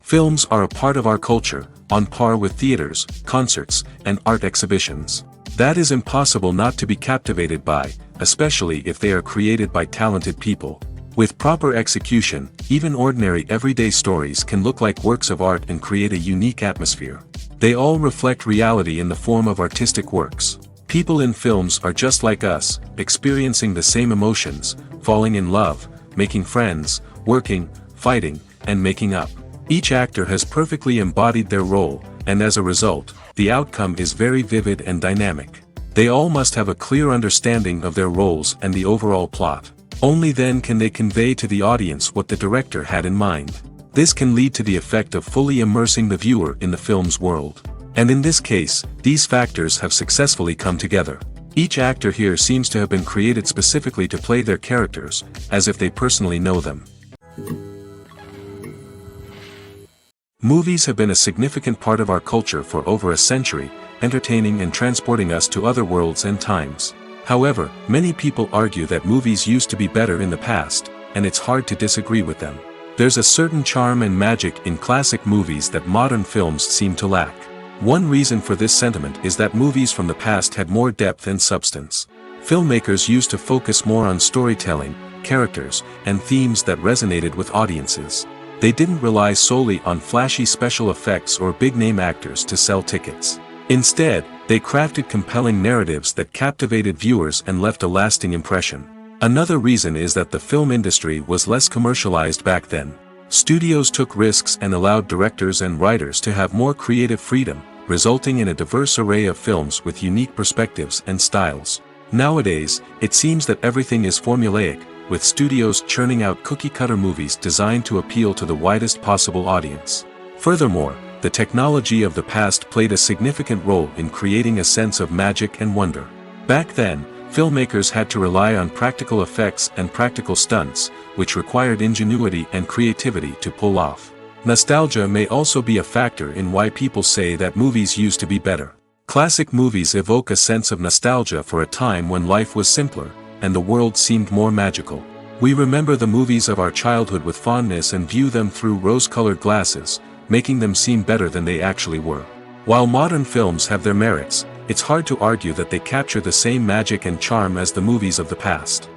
Films are a part of our culture, on par with theaters, concerts, and art exhibitions. That is impossible not to be captivated by, especially if they are created by talented people. With proper execution, even ordinary everyday stories can look like works of art and create a unique atmosphere. They all reflect reality in the form of artistic works. People in films are just like us, experiencing the same emotions, falling in love, making friends, working, fighting, and making up. Each actor has perfectly embodied their role, and as a result, the outcome is very vivid and dynamic. They all must have a clear understanding of their roles and the overall plot. Only then can they convey to the audience what the director had in mind. This can lead to the effect of fully immersing the viewer in the film's world. And in this case, these factors have successfully come together. Each actor here seems to have been created specifically to play their characters, as if they personally know them. Movies have been a significant part of our culture for over a century, entertaining and transporting us to other worlds and times. However, many people argue that movies used to be better in the past, and it's hard to disagree with them. There's a certain charm and magic in classic movies that modern films seem to lack. One reason for this sentiment is that movies from the past had more depth and substance. Filmmakers used to focus more on storytelling, characters, and themes that resonated with audiences. They didn't rely solely on flashy special effects or big-name actors to sell tickets. Instead, they crafted compelling narratives that captivated viewers and left a lasting impression. Another reason is that the film industry was less commercialized back then. Studios took risks and allowed directors and writers to have more creative freedom, resulting in a diverse array of films with unique perspectives and styles. Nowadays, it seems that everything is formulaic, with studios churning out cookie-cutter movies designed to appeal to the widest possible audience. Furthermore, the technology of the past played a significant role in creating a sense of magic and wonder. Back then, filmmakers had to rely on practical effects and practical stunts, which required ingenuity and creativity to pull off. Nostalgia may also be a factor in why people say that movies used to be better. Classic movies evoke a sense of nostalgia for a time when life was simpler, and the world seemed more magical. We remember the movies of our childhood with fondness and view them through rose-colored glasses, making them seem better than they actually were. While modern films have their merits, it's hard to argue that they capture the same magic and charm as the movies of the past.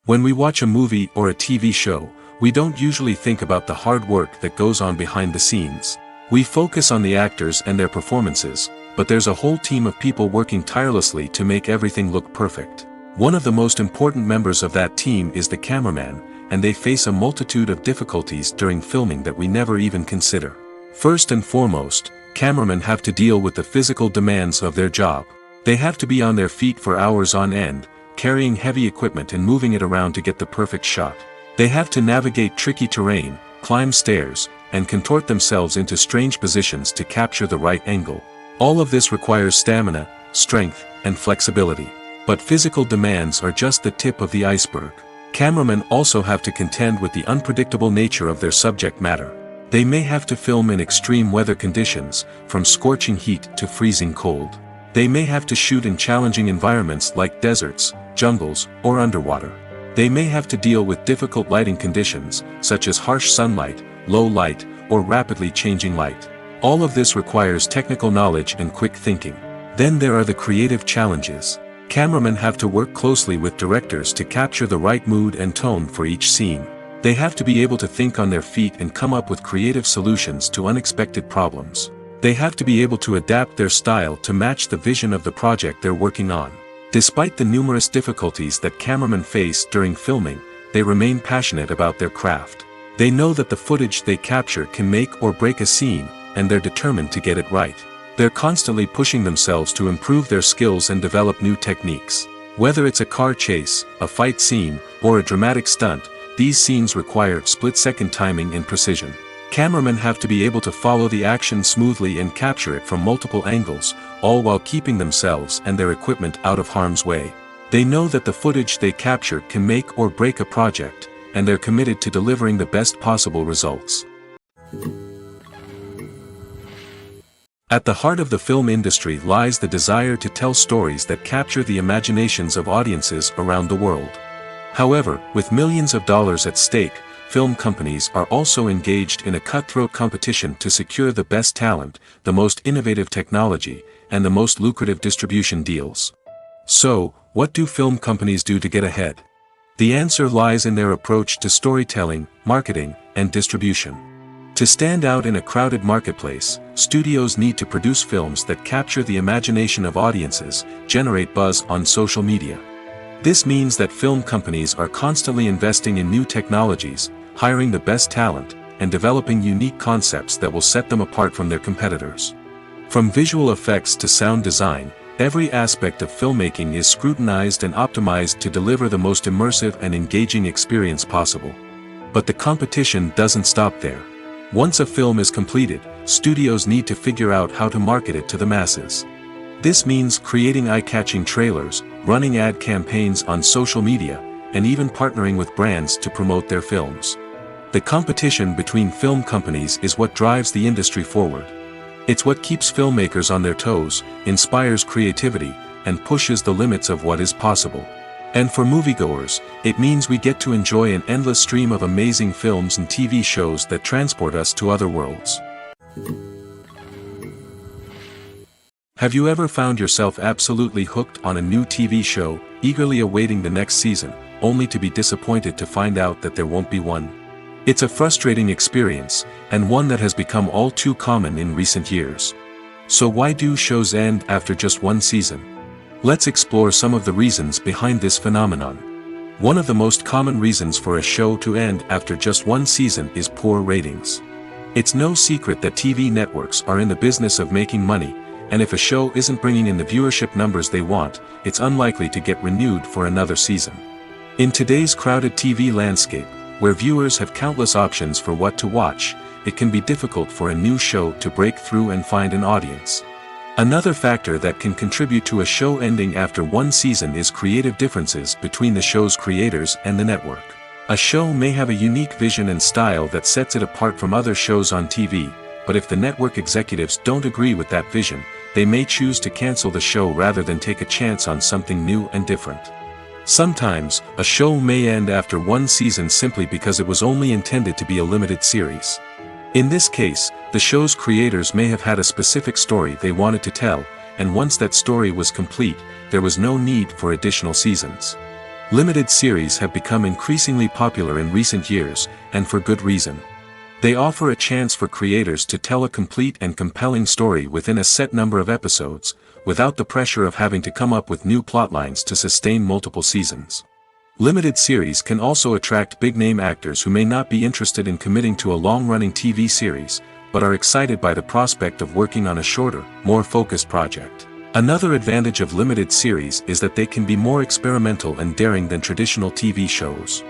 When we watch a movie or a TV show, we don't usually think about the hard work that goes on behind the scenes. We focus on the actors and their performances, but there's a whole team of people working tirelessly to make everything look perfect. One of the most important members of that team is the cameraman, and they face a multitude of difficulties during filming that we never even consider. First and foremost, cameramen have to deal with the physical demands of their job. They have to be on their feet for hours on end, carrying heavy equipment and moving it around to get the perfect shot. They have to navigate tricky terrain, climb stairs, and contort themselves into strange positions to capture the right angle. All of this requires stamina, strength, and flexibility. But physical demands are just the tip of the iceberg. Cameramen also have to contend with the unpredictable nature of their subject matter. They may have to film in extreme weather conditions, from scorching heat to freezing cold. They may have to shoot in challenging environments like deserts, jungles, or underwater. They may have to deal with difficult lighting conditions, such as harsh sunlight, low light, or rapidly changing light. All of this requires technical knowledge and quick thinking. Then there are the creative challenges. Cameramen have to work closely with directors to capture the right mood and tone for each scene. They have to be able to think on their feet and come up with creative solutions to unexpected problems. They have to be able to adapt their style to match the vision of the project they're working on. Despite the numerous difficulties that cameramen face during filming, they remain passionate about their craft. They know that the footage they capture can make or break a scene, and they're determined to get it right. They're constantly pushing themselves to improve their skills and develop new techniques. Whether it's a car chase, a fight scene, or a dramatic stunt, these scenes require split-second timing and precision. Cameramen have to be able to follow the action smoothly and capture it from multiple angles, all while keeping themselves and their equipment out of harm's way. They know that the footage they capture can make or break a project, and they're committed to delivering the best possible results. At the heart of the film industry lies the desire to tell stories that capture the imaginations of audiences around the world. However, with millions of dollars at stake, film companies are also engaged in a cutthroat competition to secure the best talent, the most innovative technology, and the most lucrative distribution deals. So, what do film companies do to get ahead? The answer lies in their approach to storytelling, marketing, and distribution. To stand out in a crowded marketplace, studios need to produce films that capture the imagination of audiences, generate buzz on social media. This means that film companies are constantly investing in new technologies, hiring the best talent, and developing unique concepts that will set them apart from their competitors. From visual effects to sound design, every aspect of filmmaking is scrutinized and optimized to deliver the most immersive and engaging experience possible. But the competition doesn't stop there. Once a film is completed, studios need to figure out how to market it to the masses. This means creating eye-catching trailers, running ad campaigns on social media, and even partnering with brands to promote their films. The competition between film companies is what drives the industry forward. It's what keeps filmmakers on their toes, inspires creativity, and pushes the limits of what is possible. And for moviegoers, it means we get to enjoy an endless stream of amazing films and TV shows that transport us to other worlds. Have you ever found yourself absolutely hooked on a new TV show, eagerly awaiting the next season, only to be disappointed to find out that there won't be one? It's a frustrating experience, and one that has become all too common in recent years. So why do shows end after just one season? Let's explore some of the reasons behind this phenomenon. One of the most common reasons for a show to end after just one season is poor ratings. It's no secret that TV networks are in the business of making money, and if a show isn't bringing in the viewership numbers they want, it's unlikely to get renewed for another season. In today's crowded TV landscape, where viewers have countless options for what to watch, it can be difficult for a new show to break through and find an audience. Another factor that can contribute to a show ending after one season is creative differences between the show's creators and the network. A show may have a unique vision and style that sets it apart from other shows on TV, but if the network executives don't agree with that vision, they may choose to cancel the show rather than take a chance on something new and different. Sometimes, a show may end after one season simply because it was only intended to be a limited series. In this case, the show's creators may have had a specific story they wanted to tell, and once that story was complete, there was no need for additional seasons. Limited series have become increasingly popular in recent years, and for good reason. They offer a chance for creators to tell a complete and compelling story within a set number of episodes, without the pressure of having to come up with new plotlines to sustain multiple seasons. Limited series can also attract big-name actors who may not be interested in committing to a long-running TV series, but are excited by the prospect of working on a shorter, more focused project. Another advantage of limited series is that they can be more experimental and daring than traditional TV shows.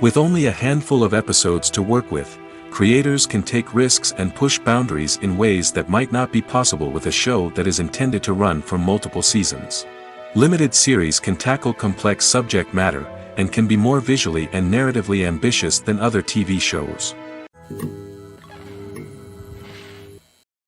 With only a handful of episodes to work with, creators can take risks and push boundaries in ways that might not be possible with a show that is intended to run for multiple seasons. Limited series can tackle complex subject matter, and can be more visually and narratively ambitious than other TV shows.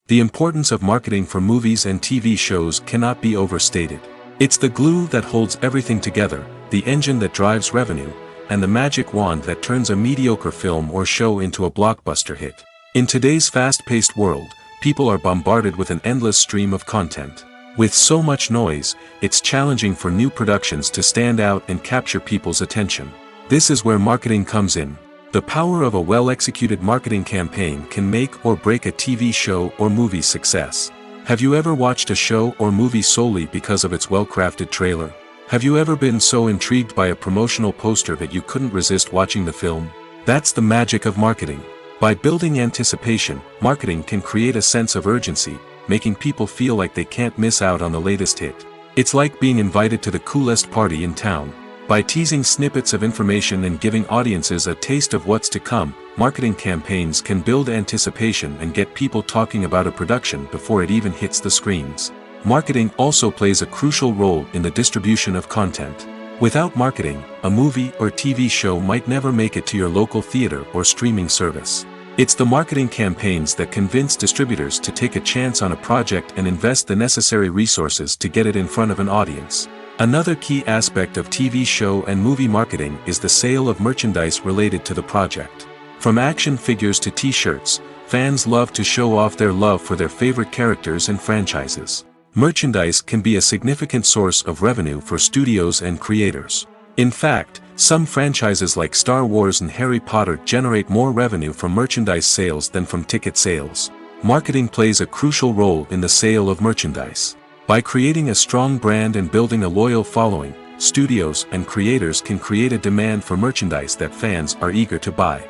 The importance of marketing for movies and TV shows cannot be overstated. It's the glue that holds everything together, the engine that drives revenue, and the magic wand that turns a mediocre film or show into a blockbuster hit. In today's fast-paced world, people are bombarded with an endless stream of content. With so much noise, it's challenging for new productions to stand out and capture people's attention. This is where marketing comes in. The power of a well-executed marketing campaign can make or break a TV show or movie's success. Have you ever watched a show or movie solely because of its well-crafted trailer? Have you ever been so intrigued by a promotional poster that you couldn't resist watching the film? That's the magic of marketing. By building anticipation, marketing can create a sense of urgency, making people feel like they can't miss out on the latest hit. It's like being invited to the coolest party in town. By teasing snippets of information and giving audiences a taste of what's to come, marketing campaigns can build anticipation and get people talking about a production before it even hits the screens. Marketing also plays a crucial role in the distribution of content. Without marketing, a movie or TV show might never make it to your local theater or streaming service. It's the marketing campaigns that convince distributors to take a chance on a project and invest the necessary resources to get it in front of an audience. Another key aspect of TV show and movie marketing is the sale of merchandise related to the project. From action figures to t-shirts, fans love to show off their love for their favorite characters and franchises. Merchandise can be a significant source of revenue for studios and creators. In fact, some franchises like Star Wars and Harry Potter generate more revenue from merchandise sales than from ticket sales. Marketing plays a crucial role in the sale of merchandise. By creating a strong brand and building a loyal following, studios and creators can create a demand for merchandise that fans are eager to buy.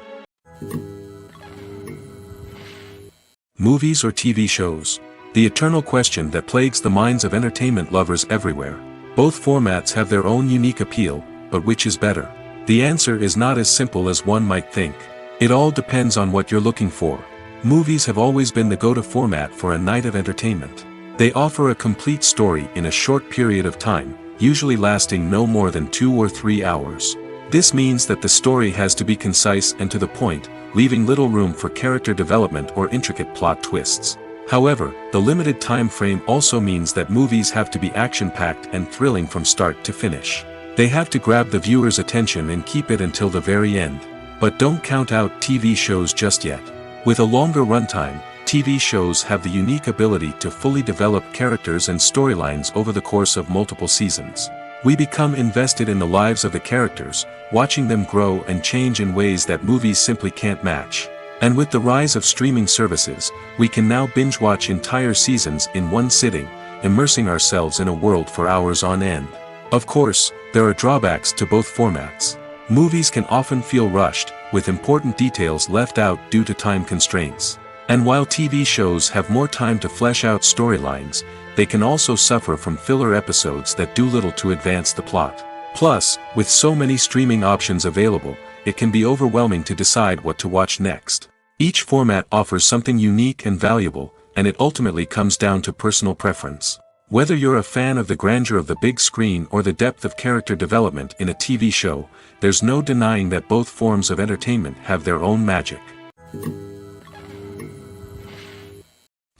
Movies or TV shows? The eternal question that plagues the minds of entertainment lovers everywhere. Both formats have their own unique appeal, but which is better? The answer is not as simple as one might think. It all depends on what you're looking for. Movies have always been the go-to format for a night of entertainment. They offer a complete story in a short period of time, usually lasting no more than 2 or 3 hours. This means that the story has to be concise and to the point, leaving little room for character development or intricate plot twists. However, the limited time frame also means that movies have to be action-packed and thrilling from start to finish. They have to grab the viewer's attention and keep it until the very end. But don't count out TV shows just yet. With a longer runtime, TV shows have the unique ability to fully develop characters and storylines over the course of multiple seasons. We become invested in the lives of the characters, watching them grow and change in ways that movies simply can't match. And with the rise of streaming services, we can now binge-watch entire seasons in one sitting, immersing ourselves in a world for hours on end. Of course, there are drawbacks to both formats. Movies can often feel rushed, with important details left out due to time constraints. And while TV shows have more time to flesh out storylines, they can also suffer from filler episodes that do little to advance the plot. Plus, with so many streaming options available, it can be overwhelming to decide what to watch next. Each format offers something unique and valuable, and it ultimately comes down to personal preference. Whether you're a fan of the grandeur of the big screen or the depth of character development in a TV show, there's no denying that both forms of entertainment have their own magic.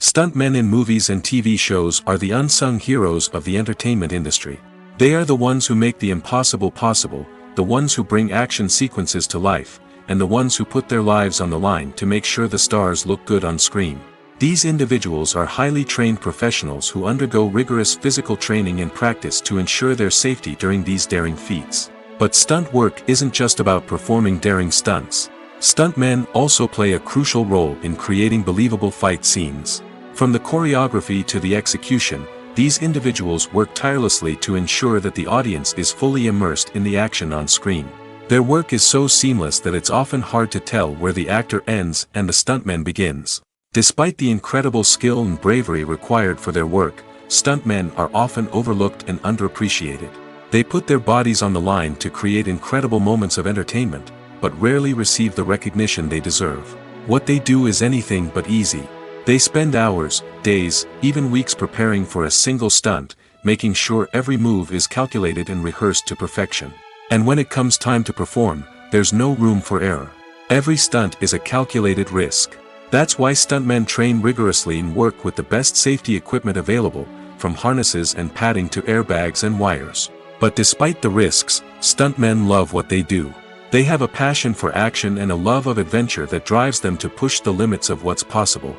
Stuntmen in movies and TV shows are the unsung heroes of the entertainment industry. They are the ones who make the impossible possible, the ones who bring action sequences to life, and the ones who put their lives on the line to make sure the stars look good on screen. These individuals are highly trained professionals who undergo rigorous physical training and practice to ensure their safety during these daring feats. But stunt work isn't just about performing daring stunts. Stuntmen also play a crucial role in creating believable fight scenes. From the choreography to the execution, these individuals work tirelessly to ensure that the audience is fully immersed in the action on screen. Their work is so seamless that it's often hard to tell where the actor ends and the stuntman begins. Despite the incredible skill and bravery required for their work, stuntmen are often overlooked and underappreciated. They put their bodies on the line to create incredible moments of entertainment, but rarely receive the recognition they deserve. What they do is anything but easy. They spend hours, days, even weeks preparing for a single stunt, making sure every move is calculated and rehearsed to perfection. And when it comes time to perform, there's no room for error. Every stunt is a calculated risk. That's why stuntmen train rigorously and work with the best safety equipment available, from harnesses and padding to airbags and wires. But despite the risks, stuntmen love what they do. They have a passion for action and a love of adventure that drives them to push the limits of what's possible.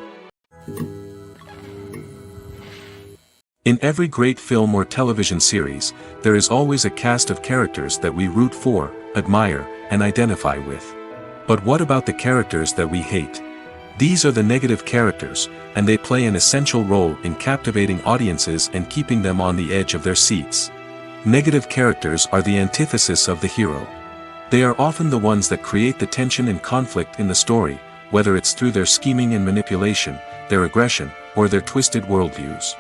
In every great film or television series, there is always a cast of characters that we root for, admire, and identify with. But what about the characters that we hate? These are the negative characters, and they play an essential role in captivating audiences and keeping them on the edge of their seats. Negative characters are the antithesis of the hero. They are often the ones that create the tension and conflict in the story, whether it's through their scheming and manipulation, their aggression, or their twisted worldviews.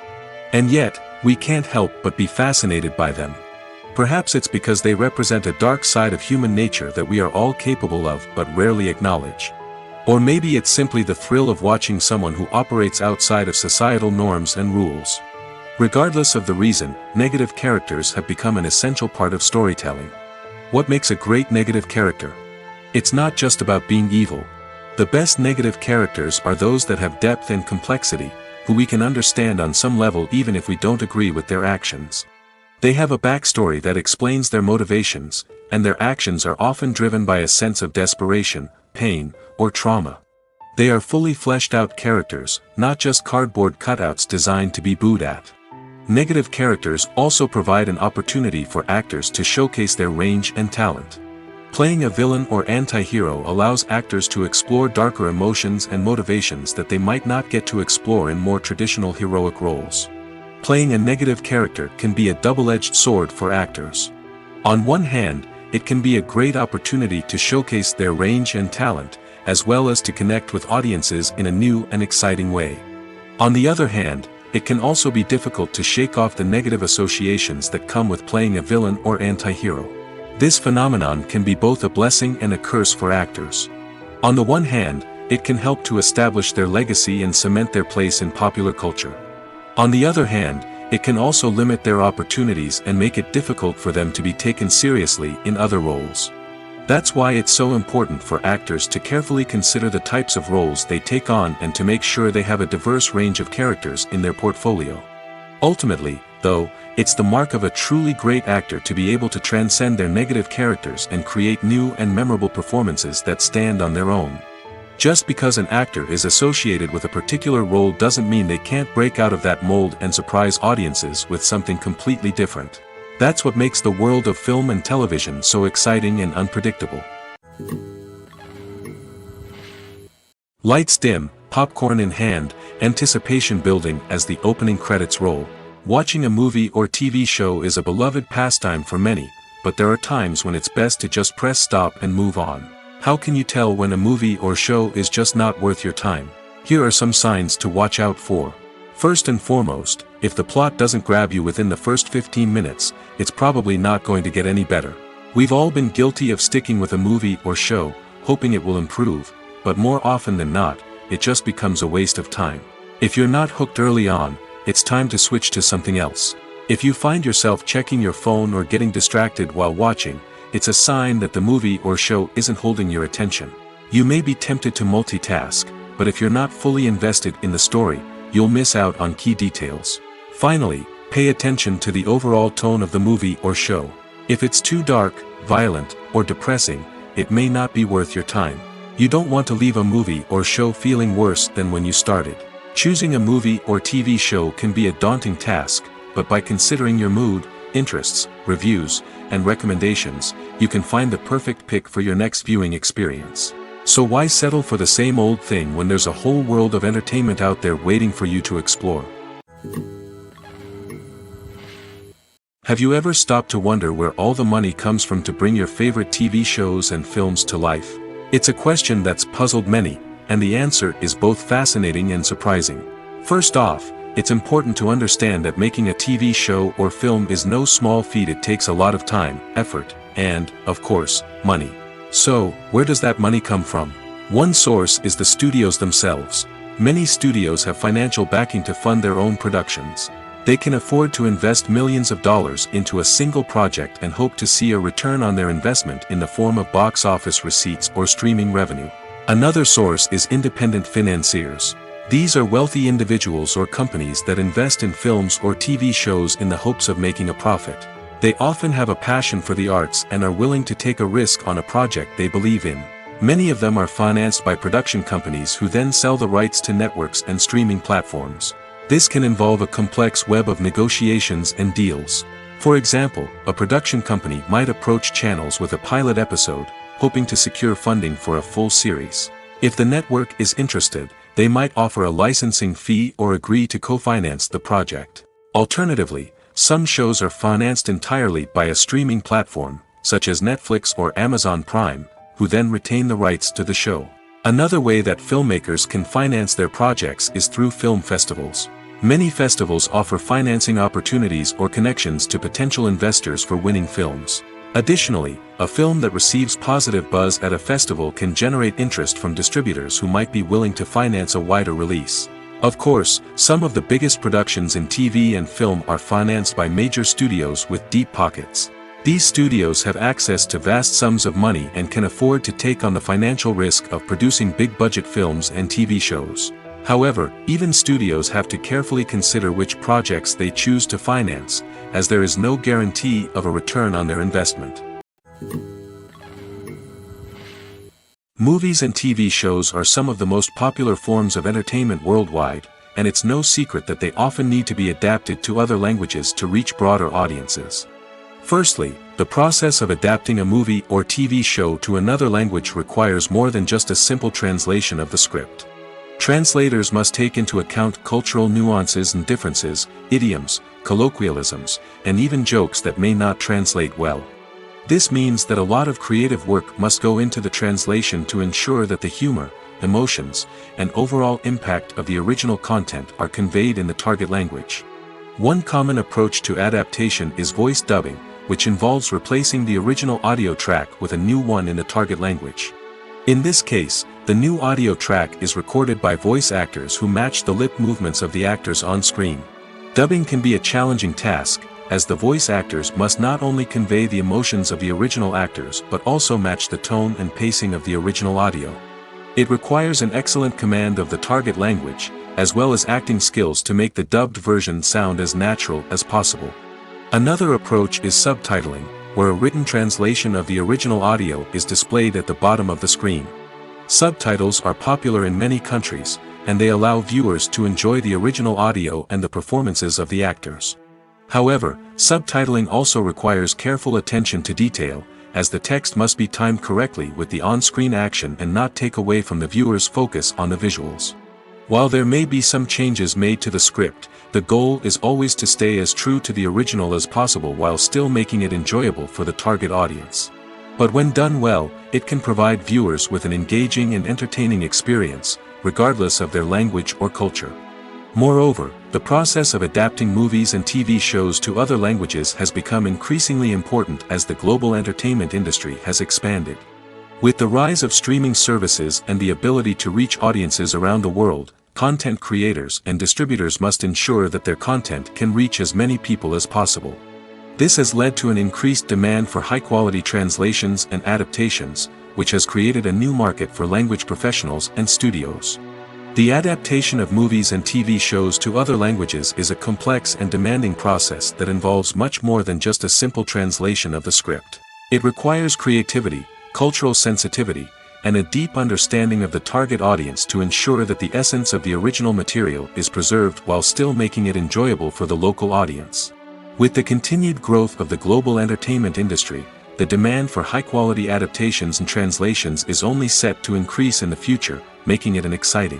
And yet, we can't help but be fascinated by them. Perhaps it's because they represent a dark side of human nature that we are all capable of but rarely acknowledge. Or maybe it's simply the thrill of watching someone who operates outside of societal norms and rules. Regardless of the reason, negative characters have become an essential part of storytelling. What makes a great negative character? It's not just about being evil. The best negative characters are those that have depth and complexity, who we can understand on some level even if we don't agree with their actions. They have a backstory that explains their motivations, and their actions are often driven by a sense of desperation, pain, or trauma. They are fully fleshed out characters, not just cardboard cutouts designed to be booed at. Negative characters also provide an opportunity for actors to showcase their range and talent. Playing a villain or anti-hero allows actors to explore darker emotions and motivations that they might not get to explore in more traditional heroic roles. Playing a negative character can be a double-edged sword for actors. On one hand, it can be a great opportunity to showcase their range and talent, as well as to connect with audiences in a new and exciting way. On the other hand, it can also be difficult to shake off the negative associations that come with playing a villain or anti-hero. This phenomenon can be both a blessing and a curse for actors. On the one hand, it can help to establish their legacy and cement their place in popular culture. On the other hand, it can also limit their opportunities and make it difficult for them to be taken seriously in other roles. That's why it's so important for actors to carefully consider the types of roles they take on and to make sure they have a diverse range of characters in their portfolio. Ultimately, though, it's the mark of a truly great actor to be able to transcend their negative characters and create new and memorable performances that stand on their own. Just because an actor is associated with a particular role doesn't mean they can't break out of that mold and surprise audiences with something completely different. That's what makes the world of film and television so exciting and unpredictable. Lights dim, popcorn in hand, anticipation building as the opening credits roll. Watching a movie or TV show is a beloved pastime for many, but there are times when it's best to just press stop and move on. How can you tell when a movie or show is just not worth your time? Here are some signs to watch out for. First and foremost, if the plot doesn't grab you within the first 15 minutes, it's probably not going to get any better. We've all been guilty of sticking with a movie or show, hoping it will improve, but more often than not, it just becomes a waste of time. If you're not hooked early on, it's time to switch to something else. If you find yourself checking your phone or getting distracted while watching, it's a sign that the movie or show isn't holding your attention. You may be tempted to multitask, but if you're not fully invested in the story, you'll miss out on key details. Finally, pay attention to the overall tone of the movie or show. If it's too dark, violent, or depressing, it may not be worth your time. You don't want to leave a movie or show feeling worse than when you started. Choosing a movie or TV show can be a daunting task, but by considering your mood, interests, reviews, and recommendations, you can find the perfect pick for your next viewing experience. So why settle for the same old thing when there's a whole world of entertainment out there waiting for you to explore? Have you ever stopped to wonder where all the money comes from to bring your favorite TV shows and films to life? It's a question that's puzzled many, and the answer is both fascinating and surprising. First off, it's important to understand that making a TV show or film is no small feat. It takes a lot of time, effort, and, of course, money. So, where does that money come from? One source is the studios themselves. Many studios have financial backing to fund their own productions. They can afford to invest millions of dollars into a single project and hope to see a return on their investment in the form of box office receipts or streaming revenue. Another source is independent financiers. These are wealthy individuals or companies that invest in films or TV shows in the hopes of making a profit. They often have a passion for the arts and are willing to take a risk on a project they believe in. Many of them are financed by production companies who then sell the rights to networks and streaming platforms. This can involve a complex web of negotiations and deals. For example, a production company might approach channels with a pilot episode, hoping to secure funding for a full series. If the network is interested, they might offer a licensing fee or agree to co-finance the project. Alternatively, some shows are financed entirely by a streaming platform, such as Netflix or Amazon Prime, who then retain the rights to the show. Another way that filmmakers can finance their projects is through film festivals. Many festivals offer financing opportunities or connections to potential investors for winning films. Additionally, a film that receives positive buzz at a festival can generate interest from distributors who might be willing to finance a wider release. Of course, some of the biggest productions in TV and film are financed by major studios with deep pockets. These studios have access to vast sums of money and can afford to take on the financial risk of producing big-budget films and TV shows. However, even studios have to carefully consider which projects they choose to finance, as there is no guarantee of a return on their investment. Movies and TV shows are some of the most popular forms of entertainment worldwide, and it's no secret that they often need to be adapted to other languages to reach broader audiences. Firstly, the process of adapting a movie or TV show to another language requires more than just a simple translation of the script. Translators must take into account cultural nuances and differences, idioms, colloquialisms, and even jokes that may not translate well. This means that a lot of creative work must go into the translation to ensure that the humor, emotions, and overall impact of the original content are conveyed in the target language. One common approach to adaptation is voice dubbing, which involves replacing the original audio track with a new one in the target language. In this case, the new audio track is recorded by voice actors who match the lip movements of the actors on screen. Dubbing can be a challenging task, as the voice actors must not only convey the emotions of the original actors but also match the tone and pacing of the original audio. It requires an excellent command of the target language, as well as acting skills to make the dubbed version sound as natural as possible. Another approach is subtitling, where a written translation of the original audio is displayed at the bottom of the screen. Subtitles are popular in many countries, and they allow viewers to enjoy the original audio and the performances of the actors. However, subtitling also requires careful attention to detail, as the text must be timed correctly with the on-screen action and not take away from the viewer's focus on the visuals. While there may be some changes made to the script, the goal is always to stay as true to the original as possible while still making it enjoyable for the target audience. But when done well, it can provide viewers with an engaging and entertaining experience, regardless of their language or culture. Moreover, the process of adapting movies and TV shows to other languages has become increasingly important as the global entertainment industry has expanded. With the rise of streaming services and the ability to reach audiences around the world, content creators and distributors must ensure that their content can reach as many people as possible. This has led to an increased demand for high-quality translations and adaptations, which has created a new market for language professionals and studios. The adaptation of movies and TV shows to other languages is a complex and demanding process that involves much more than just a simple translation of the script. It requires creativity, cultural sensitivity, and a deep understanding of the target audience to ensure that the essence of the original material is preserved while still making it enjoyable for the local audience. With the continued growth of the global entertainment industry, the demand for high-quality adaptations and translations is only set to increase in the future, making it an exciting.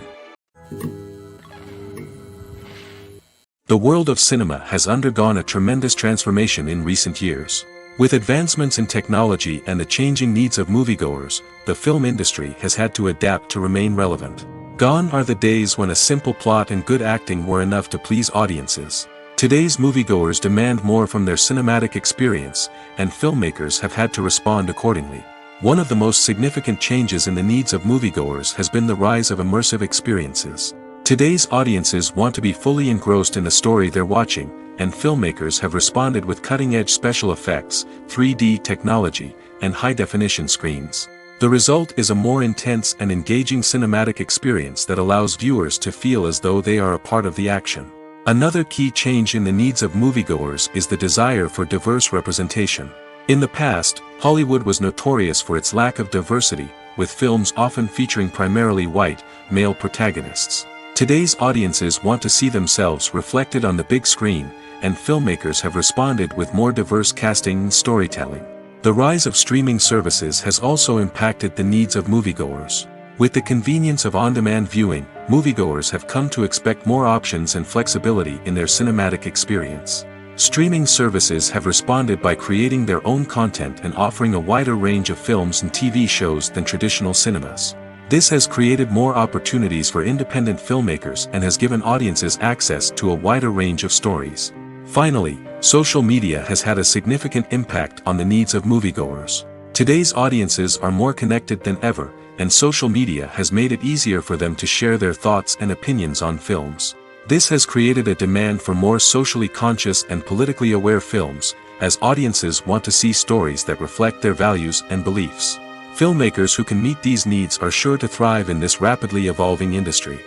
The world of cinema has undergone a tremendous transformation in recent years. With advancements in technology and the changing needs of moviegoers, the film industry has had to adapt to remain relevant. Gone are the days when a simple plot and good acting were enough to please audiences. Today's moviegoers demand more from their cinematic experience, and filmmakers have had to respond accordingly. One of the most significant changes in the needs of moviegoers has been the rise of immersive experiences. Today's audiences want to be fully engrossed in the story they're watching, and filmmakers have responded with cutting-edge special effects, 3D technology, and high-definition screens. The result is a more intense and engaging cinematic experience that allows viewers to feel as though they are a part of the action. Another key change in the needs of moviegoers is the desire for diverse representation. In the past, Hollywood was notorious for its lack of diversity, with films often featuring primarily white, male protagonists. Today's audiences want to see themselves reflected on the big screen, and filmmakers have responded with more diverse casting and storytelling. The rise of streaming services has also impacted the needs of moviegoers. With the convenience of on-demand viewing, moviegoers have come to expect more options and flexibility in their cinematic experience. Streaming services have responded by creating their own content and offering a wider range of films and TV shows than traditional cinemas. This has created more opportunities for independent filmmakers and has given audiences access to a wider range of stories. Finally, social media has had a significant impact on the needs of moviegoers. Today's audiences are more connected than ever, and social media has made it easier for them to share their thoughts and opinions on films. This has created a demand for more socially conscious and politically aware films, as audiences want to see stories that reflect their values and beliefs. Filmmakers who can meet these needs are sure to thrive in this rapidly evolving industry.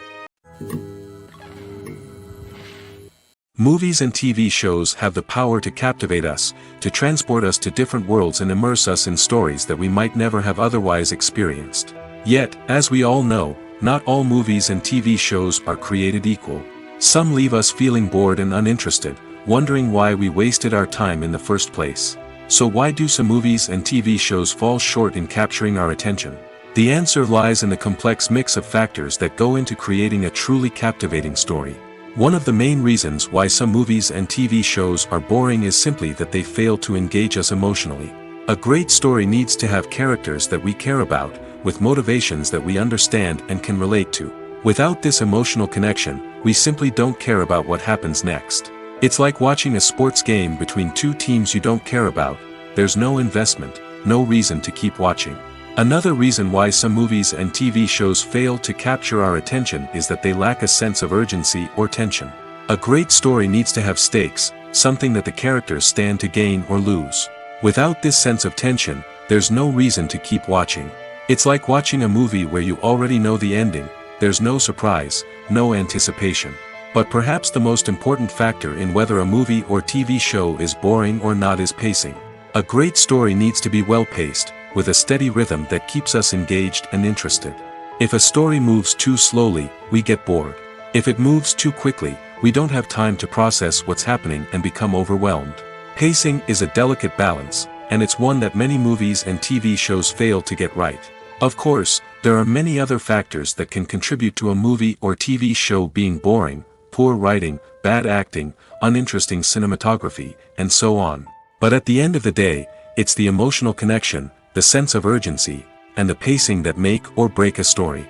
Movies and TV shows have the power to captivate us, to transport us to different worlds and immerse us in stories that we might never have otherwise experienced. Yet, as we all know, not all movies and TV shows are created equal. Some leave us feeling bored and uninterested, wondering why we wasted our time in the first place. So why do some movies and TV shows fall short in capturing our attention? The answer lies in the complex mix of factors that go into creating a truly captivating story. One of the main reasons why some movies and TV shows are boring is simply that they fail to engage us emotionally. A great story needs to have characters that we care about, with motivations that we understand and can relate to. Without this emotional connection, we simply don't care about what happens next. It's like watching a sports game between two teams you don't care about. There's no investment, no reason to keep watching. Another reason why some movies and TV shows fail to capture our attention is that they lack a sense of urgency or tension. A great story needs to have stakes, something that the characters stand to gain or lose. Without this sense of tension, there's no reason to keep watching. It's like watching a movie where you already know the ending. There's no surprise, no anticipation. But perhaps the most important factor in whether a movie or TV show is boring or not is pacing. A great story needs to be well-paced, with a steady rhythm that keeps us engaged and interested. If a story moves too slowly, we get bored. If it moves too quickly, we don't have time to process what's happening and become overwhelmed. Pacing is a delicate balance, and it's one that many movies and TV shows fail to get right. Of course, there are many other factors that can contribute to a movie or TV show being boring: poor writing, bad acting, uninteresting cinematography, and so on. But at the end of the day, it's the emotional connection, the sense of urgency, and the pacing that make or break a story.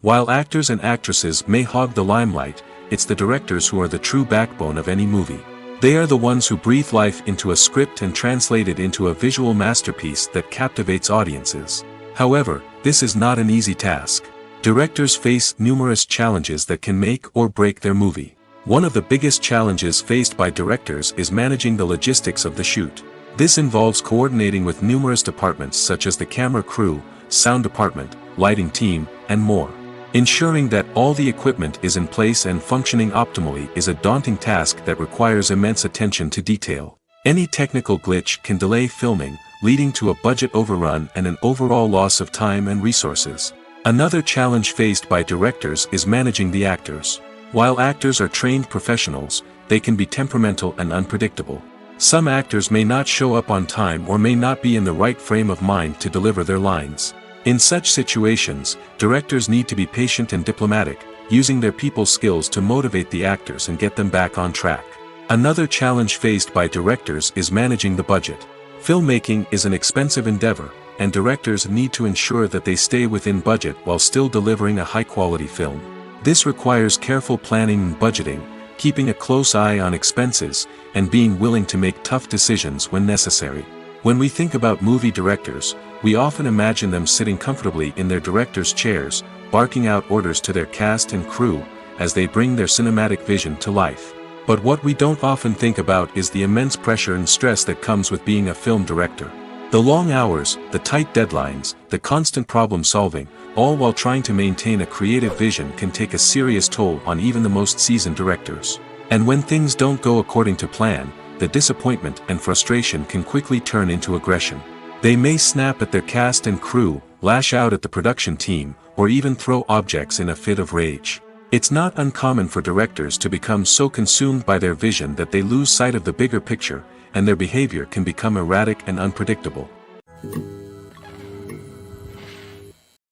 While actors and actresses may hog the limelight, it's the directors who are the true backbone of any movie. They are the ones who breathe life into a script and translate it into a visual masterpiece that captivates audiences. However, this is not an easy task. Directors face numerous challenges that can make or break their movie. One of the biggest challenges faced by directors is managing the logistics of the shoot. This involves coordinating with numerous departments such as the camera crew, sound department, lighting team, and more. Ensuring that all the equipment is in place and functioning optimally is a daunting task that requires immense attention to detail. Any technical glitch can delay filming, leading to a budget overrun and an overall loss of time and resources. Another challenge faced by directors is managing the actors. While actors are trained professionals, they can be temperamental and unpredictable. Some actors may not show up on time or may not be in the right frame of mind to deliver their lines. In such situations, directors need to be patient and diplomatic, using their people skills to motivate the actors and get them back on track. Another challenge faced by directors is managing the budget. Filmmaking is an expensive endeavor, and directors need to ensure that they stay within budget while still delivering a high-quality film. This requires careful planning and budgeting, keeping a close eye on expenses, and being willing to make tough decisions when necessary. When we think about movie directors, we often imagine them sitting comfortably in their director's chairs, barking out orders to their cast and crew, as they bring their cinematic vision to life. But what we don't often think about is the immense pressure and stress that comes with being a film director. The long hours, the tight deadlines, the constant problem solving, all while trying to maintain a creative vision can take a serious toll on even the most seasoned directors. And when things don't go according to plan, the disappointment and frustration can quickly turn into aggression. They may snap at their cast and crew, lash out at the production team, or even throw objects in a fit of rage. It's not uncommon for directors to become so consumed by their vision that they lose sight of the bigger picture, and their behavior can become erratic and unpredictable.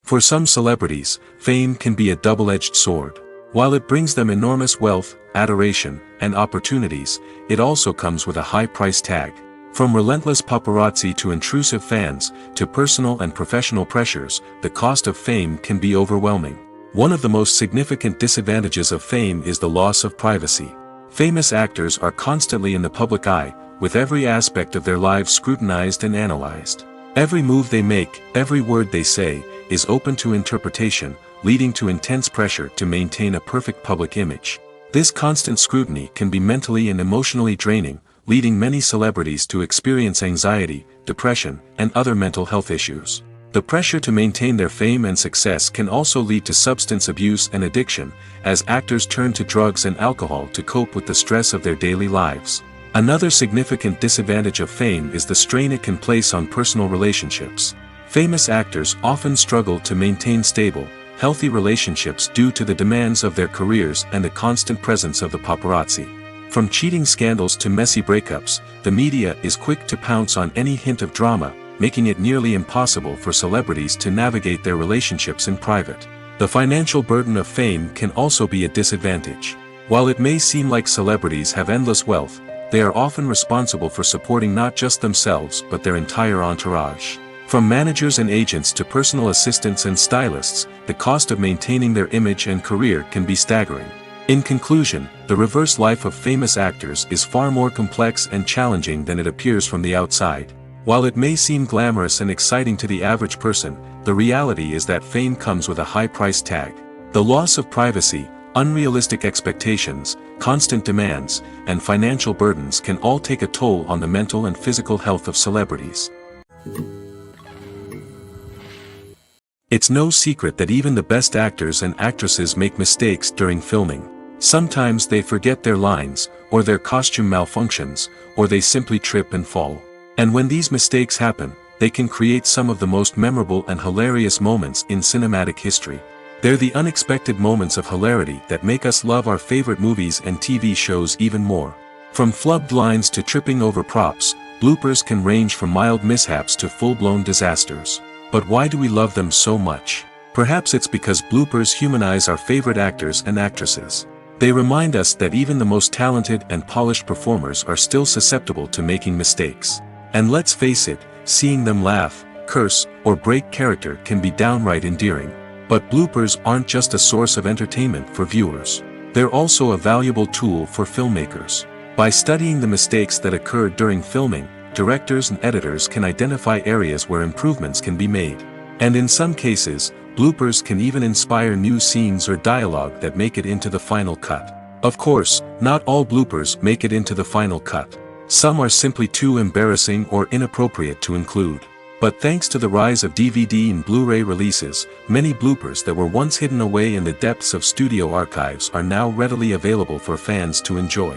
For some celebrities, fame can be a double-edged sword. While it brings them enormous wealth, adoration, and opportunities, it also comes with a high price tag. From relentless paparazzi to intrusive fans, to personal and professional pressures, the cost of fame can be overwhelming. One of the most significant disadvantages of fame is the loss of privacy. Famous actors are constantly in the public eye, with every aspect of their lives scrutinized and analyzed. Every move they make, every word they say, is open to interpretation, leading to intense pressure to maintain a perfect public image. This constant scrutiny can be mentally and emotionally draining, leading many celebrities to experience anxiety, depression, and other mental health issues. The pressure to maintain their fame and success can also lead to substance abuse and addiction, as actors turn to drugs and alcohol to cope with the stress of their daily lives. Another significant disadvantage of fame is the strain it can place on personal relationships. Famous actors often struggle to maintain stable, healthy relationships due to the demands of their careers and the constant presence of the paparazzi. From cheating scandals to messy breakups, the media is quick to pounce on any hint of drama, making it nearly impossible for celebrities to navigate their relationships in private. The financial burden of fame can also be a disadvantage. While it may seem like celebrities have endless wealth, they are often responsible for supporting not just themselves but their entire entourage. From managers and agents to personal assistants and stylists, the cost of maintaining their image and career can be staggering. In conclusion, the reverse life of famous actors is far more complex and challenging than it appears from the outside. While it may seem glamorous and exciting to the average person, the reality is that fame comes with a high price tag. The loss of privacy, unrealistic expectations, constant demands, and financial burdens can all take a toll on the mental and physical health of celebrities. It's no secret that even the best actors and actresses make mistakes during filming. Sometimes they forget their lines, or their costume malfunctions, or they simply trip and fall. And when these mistakes happen, they can create some of the most memorable and hilarious moments in cinematic history. They're the unexpected moments of hilarity that make us love our favorite movies and TV shows even more. From flubbed lines to tripping over props, bloopers can range from mild mishaps to full-blown disasters. But why do we love them so much? Perhaps it's because bloopers humanize our favorite actors and actresses. They remind us that even the most talented and polished performers are still susceptible to making mistakes. And let's face it, seeing them laugh, curse, or break character can be downright endearing. But bloopers aren't just a source of entertainment for viewers. They're also a valuable tool for filmmakers. By studying the mistakes that occurred during filming, directors and editors can identify areas where improvements can be made. And in some cases, bloopers can even inspire new scenes or dialogue that make it into the final cut. Of course, not all bloopers make it into the final cut. Some are simply too embarrassing or inappropriate to include. But thanks to the rise of DVD and Blu-ray releases, many bloopers that were once hidden away in the depths of studio archives are now readily available for fans to enjoy.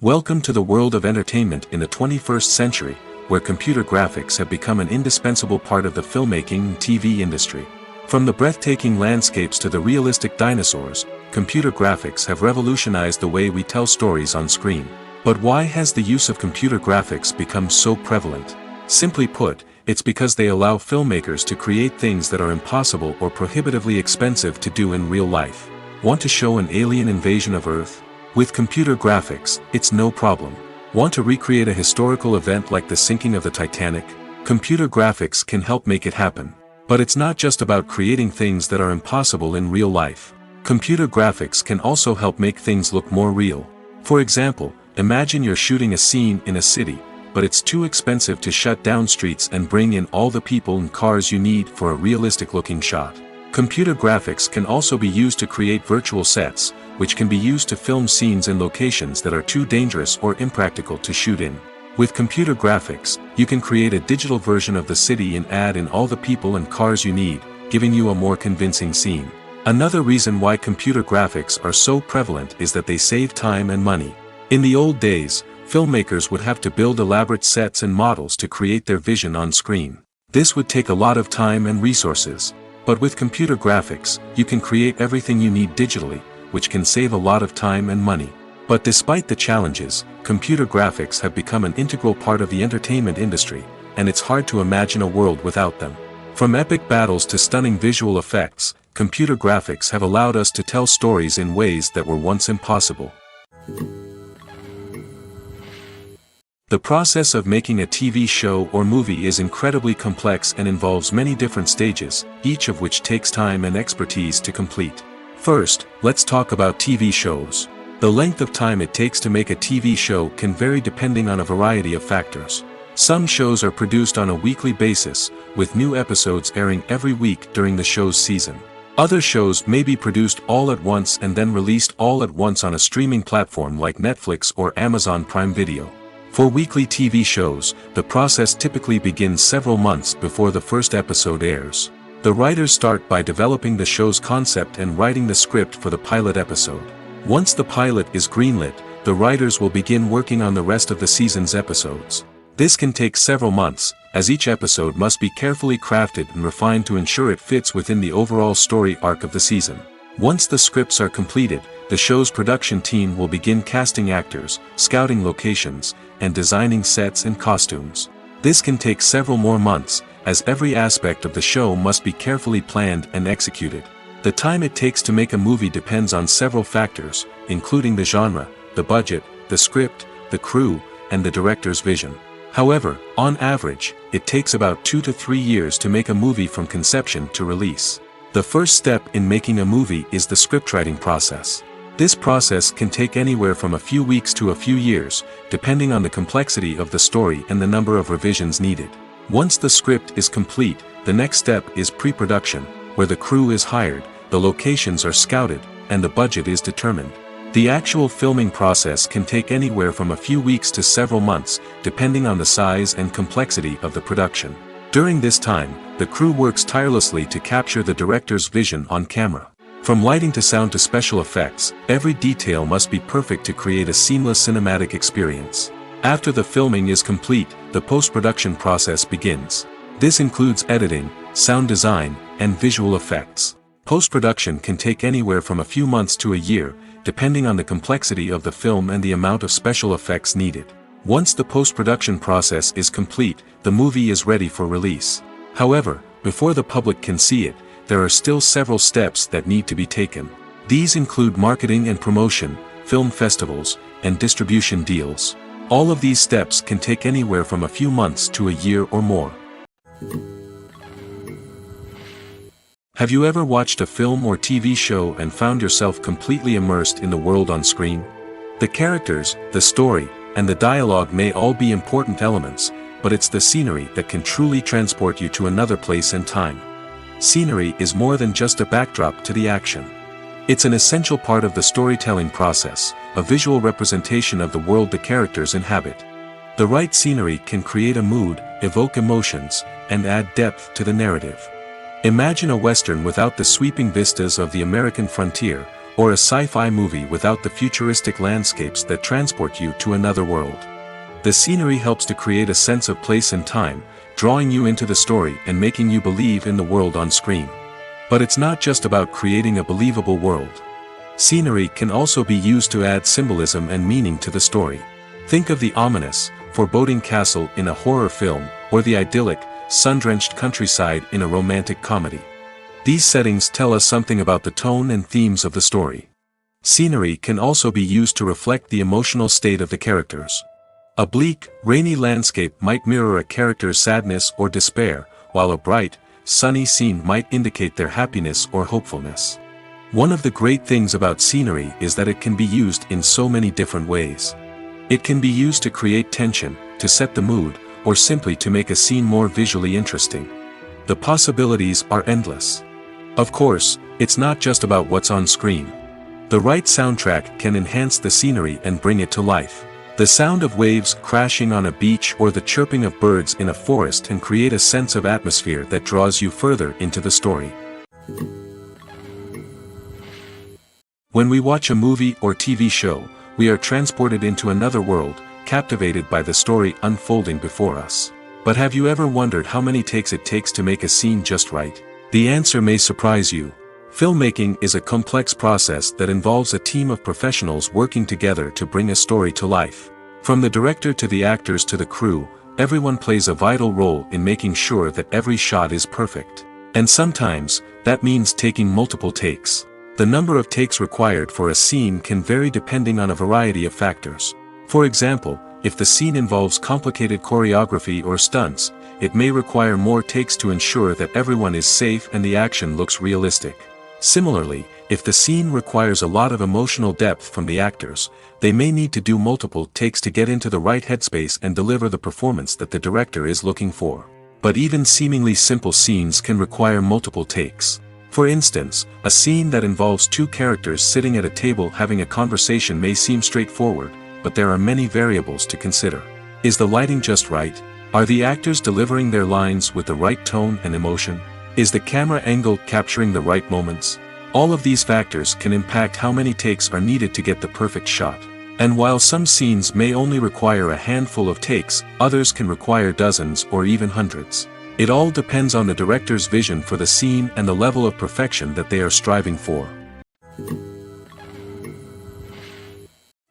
Welcome to the world of entertainment in the 21st century, where computer graphics have become an indispensable part of the filmmaking and TV industry. From the breathtaking landscapes to the realistic dinosaurs, computer graphics have revolutionized the way we tell stories on screen. But why has the use of computer graphics become so prevalent? Simply put, it's because they allow filmmakers to create things that are impossible or prohibitively expensive to do in real life. Want to show an alien invasion of Earth? With computer graphics, it's no problem. Want to recreate a historical event like the sinking of the Titanic? Computer graphics can help make it happen. But it's not just about creating things that are impossible in real life. Computer graphics can also help make things look more real. For example, imagine you're shooting a scene in a city, but it's too expensive to shut down streets and bring in all the people and cars you need for a realistic-looking shot. Computer graphics can also be used to create virtual sets, which can be used to film scenes in locations that are too dangerous or impractical to shoot in. With computer graphics, you can create a digital version of the city and add in all the people and cars you need, giving you a more convincing scene. Another reason why computer graphics are so prevalent is that they save time and money. In the old days, filmmakers would have to build elaborate sets and models to create their vision on screen. This would take a lot of time and resources. But with computer graphics, you can create everything you need digitally, which can save a lot of time and money. But despite the challenges, computer graphics have become an integral part of the entertainment industry, and it's hard to imagine a world without them. From epic battles to stunning visual effects, computer graphics have allowed us to tell stories in ways that were once impossible. The process of making a TV show or movie is incredibly complex and involves many different stages, each of which takes time and expertise to complete. First, let's talk about TV shows. The length of time it takes to make a TV show can vary depending on a variety of factors. Some shows are produced on a weekly basis, with new episodes airing every week during the show's season. Other shows may be produced all at once and then released all at once on a streaming platform like Netflix or Amazon Prime Video. For weekly TV shows, the process typically begins several months before the first episode airs. The writers start by developing the show's concept and writing the script for the pilot episode. Once the pilot is greenlit, the writers will begin working on the rest of the season's episodes. This can take several months, as each episode must be carefully crafted and refined to ensure it fits within the overall story arc of the season. Once the scripts are completed, the show's production team will begin casting actors, scouting locations, and designing sets and costumes. This can take several more months, as every aspect of the show must be carefully planned and executed. The time it takes to make a movie depends on several factors, including the genre, the budget, the script, the crew, and the director's vision. However, on average, it takes about 2 to 3 years to make a movie from conception to release. The first step in making a movie is the scriptwriting process. This process can take anywhere from a few weeks to a few years, depending on the complexity of the story and the number of revisions needed. Once the script is complete, the next step is pre-production, where the crew is hired, the locations are scouted, and the budget is determined. The actual filming process can take anywhere from a few weeks to several months, depending on the size and complexity of the production. During this time, the crew works tirelessly to capture the director's vision on camera. From lighting to sound to special effects, every detail must be perfect to create a seamless cinematic experience. After the filming is complete, the post-production process begins. This includes editing, sound design, and visual effects. Post-production can take anywhere from a few months to a year, depending on the complexity of the film and the amount of special effects needed. Once the post-production process is complete, the movie is ready for release. However, before the public can see it, there are still several steps that need to be taken. These include marketing and promotion, film festivals, and distribution deals. All of these steps can take anywhere from a few months to a year or more. Have you ever watched a film or TV show and found yourself completely immersed in the world on screen? The characters, the story, and the dialogue may all be important elements, but it's the scenery that can truly transport you to another place and time. Scenery is more than just a backdrop to the action. It's an essential part of the storytelling process, a visual representation of the world the characters inhabit. The right scenery can create a mood, evoke emotions, and add depth to the narrative. Imagine a Western without the sweeping vistas of the American frontier, or a sci-fi movie without the futuristic landscapes that transport you to another world. The scenery helps to create a sense of place and time, drawing you into the story and making you believe in the world on screen. But it's not just about creating a believable world. Scenery can also be used to add symbolism and meaning to the story. Think of the ominous, foreboding castle in a horror film, or the idyllic, sun-drenched countryside in a romantic comedy. These settings tell us something about the tone and themes of the story. Scenery can also be used to reflect the emotional state of the characters. A bleak, rainy landscape might mirror a character's sadness or despair, while a bright, sunny scene might indicate their happiness or hopefulness. One of the great things about scenery is that it can be used in so many different ways. It can be used to create tension, to set the mood, or simply to make a scene more visually interesting. The possibilities are endless. Of course, it's not just about what's on screen. The right soundtrack can enhance the scenery and bring it to life. The sound of waves crashing on a beach or the chirping of birds in a forest can create a sense of atmosphere that draws you further into the story. When we watch a movie or TV show, we are transported into another world, captivated by the story unfolding before us. But have you ever wondered how many takes it takes to make a scene just right? The answer may surprise you. Filmmaking is a complex process that involves a team of professionals working together to bring a story to life. From the director to the actors to the crew, everyone plays a vital role in making sure that every shot is perfect. And sometimes, that means taking multiple takes. The number of takes required for a scene can vary depending on a variety of factors. For example, if the scene involves complicated choreography or stunts, it may require more takes to ensure that everyone is safe and the action looks realistic. Similarly, if the scene requires a lot of emotional depth from the actors, they may need to do multiple takes to get into the right headspace and deliver the performance that the director is looking for. But even seemingly simple scenes can require multiple takes. For instance, a scene that involves two characters sitting at a table having a conversation may seem straightforward, but there are many variables to consider. Is the lighting just right? Are the actors delivering their lines with the right tone and emotion? Is the camera angle capturing the right moments? All of these factors can impact how many takes are needed to get the perfect shot. And while some scenes may only require a handful of takes, others can require dozens or even hundreds. It all depends on the director's vision for the scene and the level of perfection that they are striving for.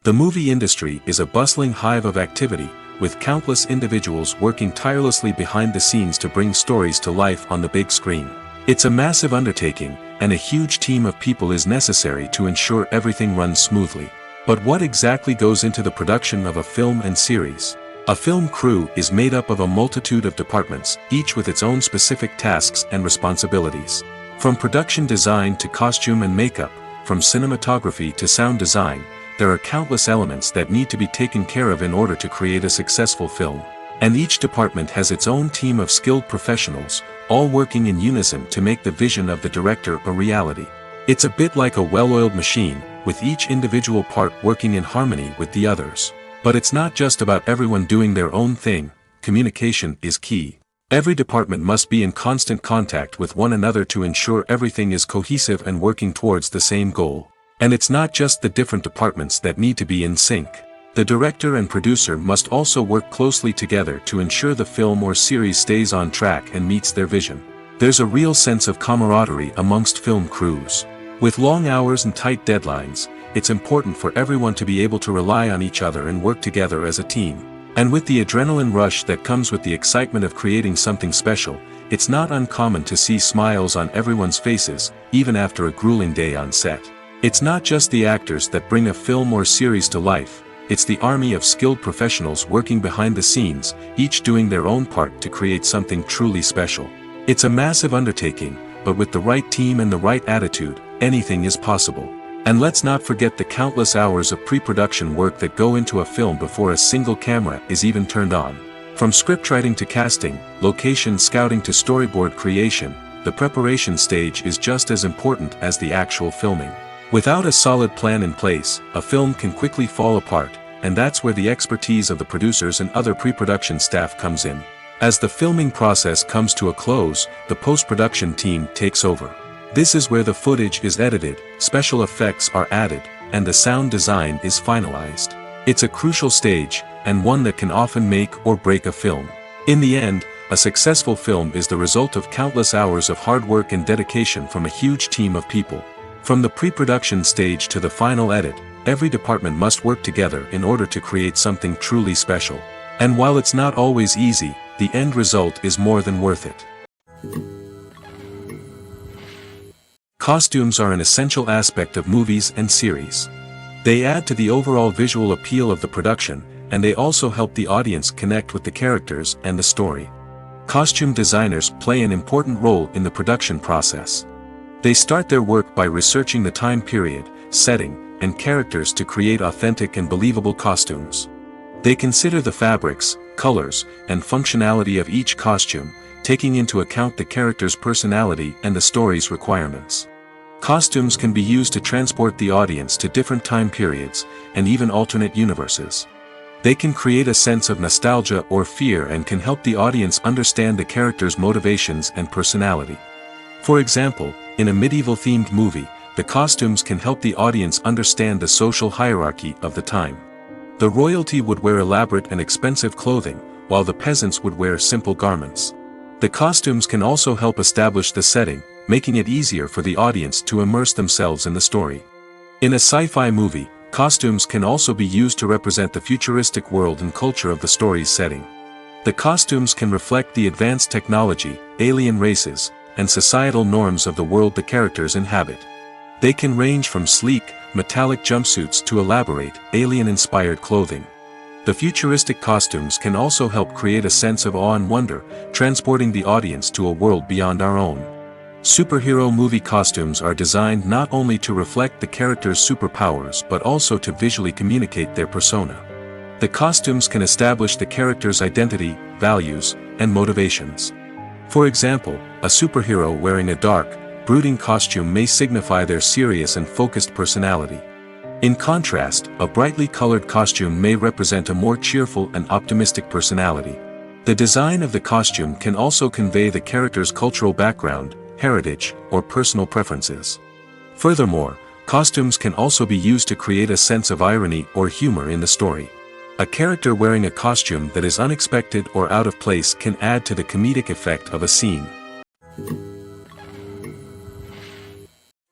The movie industry is a bustling hive of activity, with countless individuals working tirelessly behind the scenes to bring stories to life on the big screen. It's a massive undertaking, and a huge team of people is necessary to ensure everything runs smoothly. But what exactly goes into the production of a film and series? A film crew is made up of a multitude of departments, each with its own specific tasks and responsibilities. From production design to costume and makeup, from cinematography to sound design, there are countless elements that need to be taken care of in order to create a successful film. And each department has its own team of skilled professionals, all working in unison to make the vision of the director a reality. It's a bit like a well-oiled machine, with each individual part working in harmony with the others. But it's not just about everyone doing their own thing. Communication is key. Every department must be in constant contact with one another to ensure everything is cohesive and working towards the same goal. And it's not just the different departments that need to be in sync. The director and producer must also work closely together to ensure the film or series stays on track and meets their vision. There's a real sense of camaraderie amongst film crews. With long hours and tight deadlines, it's important for everyone to be able to rely on each other and work together as a team. And with the adrenaline rush that comes with the excitement of creating something special, it's not uncommon to see smiles on everyone's faces, even after a grueling day on set. It's not just the actors that bring a film or series to life, it's the army of skilled professionals working behind the scenes, each doing their own part to create something truly special. It's a massive undertaking, but with the right team and the right attitude, anything is possible. And let's not forget the countless hours of pre-production work that go into a film before a single camera is even turned on. From scriptwriting to casting, location scouting to storyboard creation, the preparation stage is just as important as the actual filming. Without a solid plan in place, a film can quickly fall apart, and that's where the expertise of the producers and other pre-production staff comes in. As the filming process comes to a close, the post-production team takes over. This is where the footage is edited, special effects are added, and the sound design is finalized. It's a crucial stage, and one that can often make or break a film. In the end, a successful film is the result of countless hours of hard work and dedication from a huge team of people. From the pre-production stage to the final edit, every department must work together in order to create something truly special. And while it's not always easy, the end result is more than worth it. Costumes are an essential aspect of movies and series. They add to the overall visual appeal of the production, and they also help the audience connect with the characters and the story. Costume designers play an important role in the production process. They start their work by researching the time period, setting, and characters to create authentic and believable costumes. They consider the fabrics, colors, and functionality of each costume, taking into account the character's personality and the story's requirements. Costumes can be used to transport the audience to different time periods, and even alternate universes. They can create a sense of nostalgia or fear and can help the audience understand the character's motivations and personality. For example, in a medieval-themed movie, the costumes can help the audience understand the social hierarchy of the time. The royalty would wear elaborate and expensive clothing, while the peasants would wear simple garments. The costumes can also help establish the setting, making it easier for the audience to immerse themselves in the story. In a sci-fi movie, costumes can also be used to represent the futuristic world and culture of the story's setting. The costumes can reflect the advanced technology, alien races, and societal norms of the world the characters inhabit. They can range from sleek, metallic jumpsuits to elaborate, alien-inspired clothing. The futuristic costumes can also help create a sense of awe and wonder, transporting the audience to a world beyond our own. Superhero movie costumes are designed not only to reflect the character's superpowers but also to visually communicate their persona. The costumes can establish the character's identity, values, and motivations. For example, a superhero wearing a dark, brooding costume may signify their serious and focused personality. In contrast, a brightly colored costume may represent a more cheerful and optimistic personality. The design of the costume can also convey the character's cultural background, heritage, or personal preferences. Furthermore, costumes can also be used to create a sense of irony or humor in the story. A character wearing a costume that is unexpected or out of place can add to the comedic effect of a scene.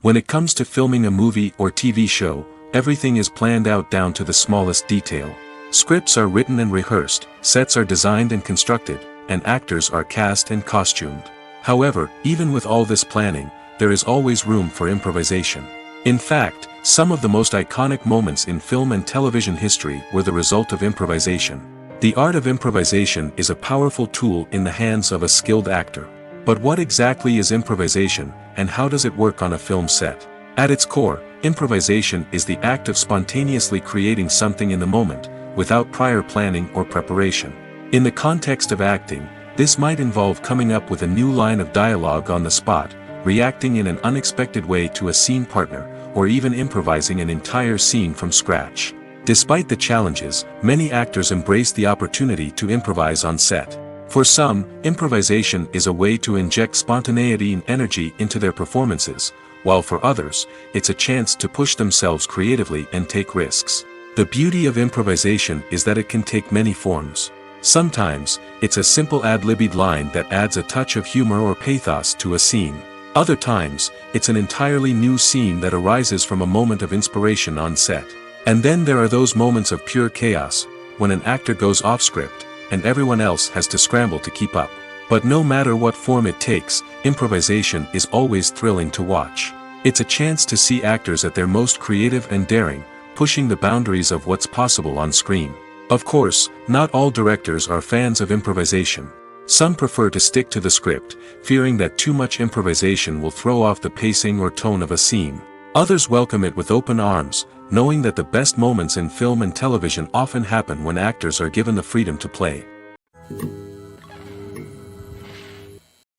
When it comes to filming a movie or TV show, everything is planned out down to the smallest detail. Scripts are written and rehearsed, sets are designed and constructed, and actors are cast and costumed. However, even with all this planning, there is always room for improvisation. In fact, some of the most iconic moments in film and television history were the result of improvisation. The art of improvisation is a powerful tool in the hands of a skilled actor. But what exactly is improvisation, and how does it work on a film set? At its core, improvisation is the act of spontaneously creating something in the moment, without prior planning or preparation. In the context of acting, this might involve coming up with a new line of dialogue on the spot, reacting in an unexpected way to a scene partner, or even improvising an entire scene from scratch. Despite the challenges, many actors embrace the opportunity to improvise on set. For some, improvisation is a way to inject spontaneity and energy into their performances, while for others, it's a chance to push themselves creatively and take risks. The beauty of improvisation is that it can take many forms. Sometimes, it's a simple ad-libbed line that adds a touch of humor or pathos to a scene. Other times, it's an entirely new scene that arises from a moment of inspiration on set. And then there are those moments of pure chaos, when an actor goes off script, and everyone else has to scramble to keep up. But no matter what form it takes, improvisation is always thrilling to watch. It's a chance to see actors at their most creative and daring, pushing the boundaries of what's possible on screen. Of course, not all directors are fans of improvisation. Some prefer to stick to the script, fearing that too much improvisation will throw off the pacing or tone of a scene. Others welcome it with open arms, knowing that the best moments in film and television often happen when actors are given the freedom to play.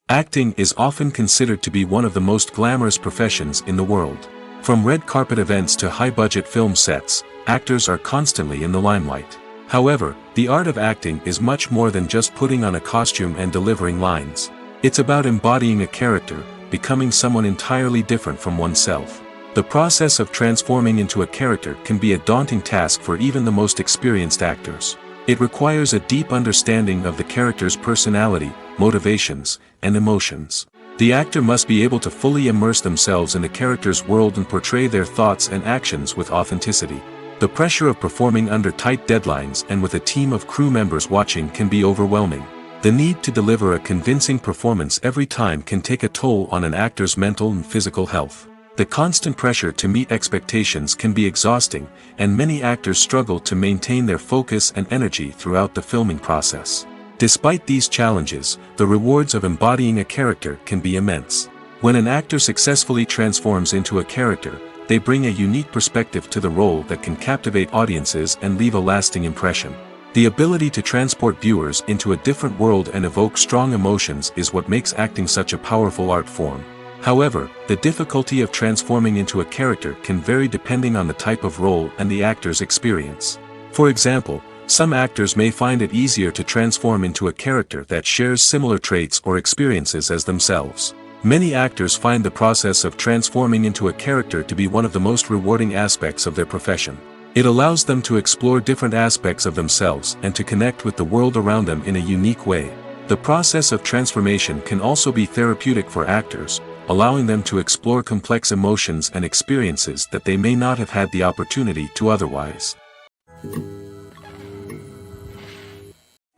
Acting is often considered to be one of the most glamorous professions in the world. From red carpet events to high-budget film sets, actors are constantly in the limelight. However, the art of acting is much more than just putting on a costume and delivering lines. It's about embodying a character, becoming someone entirely different from oneself. The process of transforming into a character can be a daunting task for even the most experienced actors. It requires a deep understanding of the character's personality, motivations, and emotions. The actor must be able to fully immerse themselves in the character's world and portray their thoughts and actions with authenticity. The pressure of performing under tight deadlines and with a team of crew members watching can be overwhelming. The need to deliver a convincing performance every time can take a toll on an actor's mental and physical health. The constant pressure to meet expectations can be exhausting, and many actors struggle to maintain their focus and energy throughout the filming process. Despite these challenges, the rewards of embodying a character can be immense. When an actor successfully transforms into a character, they bring a unique perspective to the role that can captivate audiences and leave a lasting impression. The ability to transport viewers into a different world and evoke strong emotions is what makes acting such a powerful art form. However, the difficulty of transforming into a character can vary depending on the type of role and the actor's experience. For example, some actors may find it easier to transform into a character that shares similar traits or experiences as themselves. Many actors find the process of transforming into a character to be one of the most rewarding aspects of their profession. It allows them to explore different aspects of themselves and to connect with the world around them in a unique way. The process of transformation can also be therapeutic for actors, allowing them to explore complex emotions and experiences that they may not have had the opportunity to otherwise.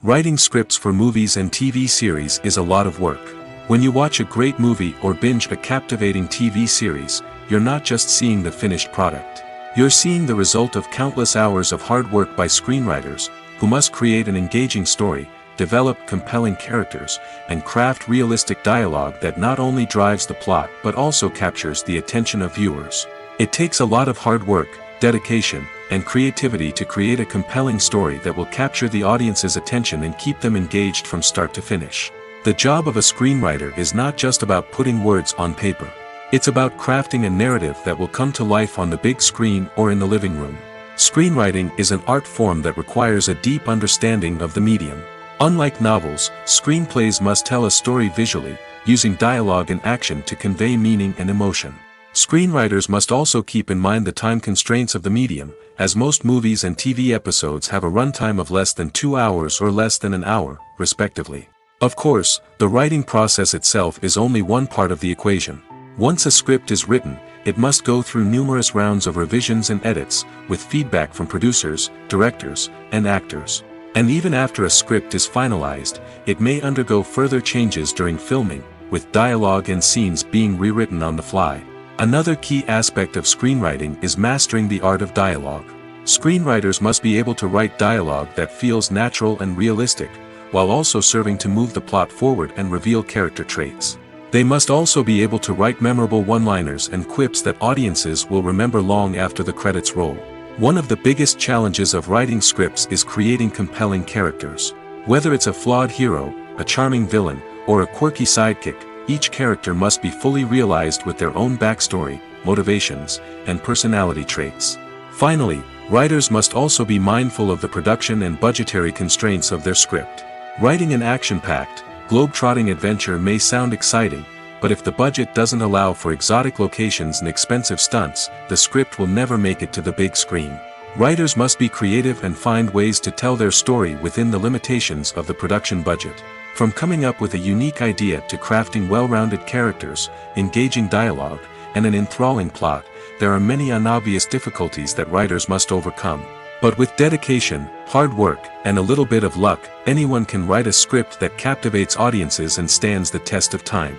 Writing scripts for movies and TV series is a lot of work. When you watch a great movie or binge a captivating TV series, you're not just seeing the finished product. You're seeing the result of countless hours of hard work by screenwriters, who must create an engaging story, develop compelling characters, and craft realistic dialogue that not only drives the plot but also captures the attention of viewers. It takes a lot of hard work, dedication, and creativity to create a compelling story that will capture the audience's attention and keep them engaged from start to finish. The job of a screenwriter is not just about putting words on paper. It's about crafting a narrative that will come to life on the big screen or in the living room. Screenwriting is an art form that requires a deep understanding of the medium. Unlike novels, screenplays must tell a story visually, using dialogue and action to convey meaning and emotion. Screenwriters must also keep in mind the time constraints of the medium, as most movies and TV episodes have a runtime of less than 2 hours or less than an hour, respectively. Of course, the writing process itself is only one part of the equation. Once a script is written, it must go through numerous rounds of revisions and edits, with feedback from producers, directors, and actors. And even after a script is finalized, it may undergo further changes during filming, with dialogue and scenes being rewritten on the fly. Another key aspect of screenwriting is mastering the art of dialogue. Screenwriters must be able to write dialogue that feels natural and realistic, while also serving to move the plot forward and reveal character traits. They must also be able to write memorable one-liners and quips that audiences will remember long after the credits roll. One of the biggest challenges of writing scripts is creating compelling characters. Whether it's a flawed hero, a charming villain, or a quirky sidekick, each character must be fully realized with their own backstory, motivations, and personality traits. Finally, writers must also be mindful of the production and budgetary constraints of their script. Writing an action-packed, globe-trotting adventure may sound exciting, but if the budget doesn't allow for exotic locations and expensive stunts, the script will never make it to the big screen. Writers must be creative and find ways to tell their story within the limitations of the production budget. From coming up with a unique idea to crafting well-rounded characters, engaging dialogue, and an enthralling plot, there are many unobvious difficulties that writers must overcome. But with dedication, hard work, and a little bit of luck, anyone can write a script that captivates audiences and stands the test of time.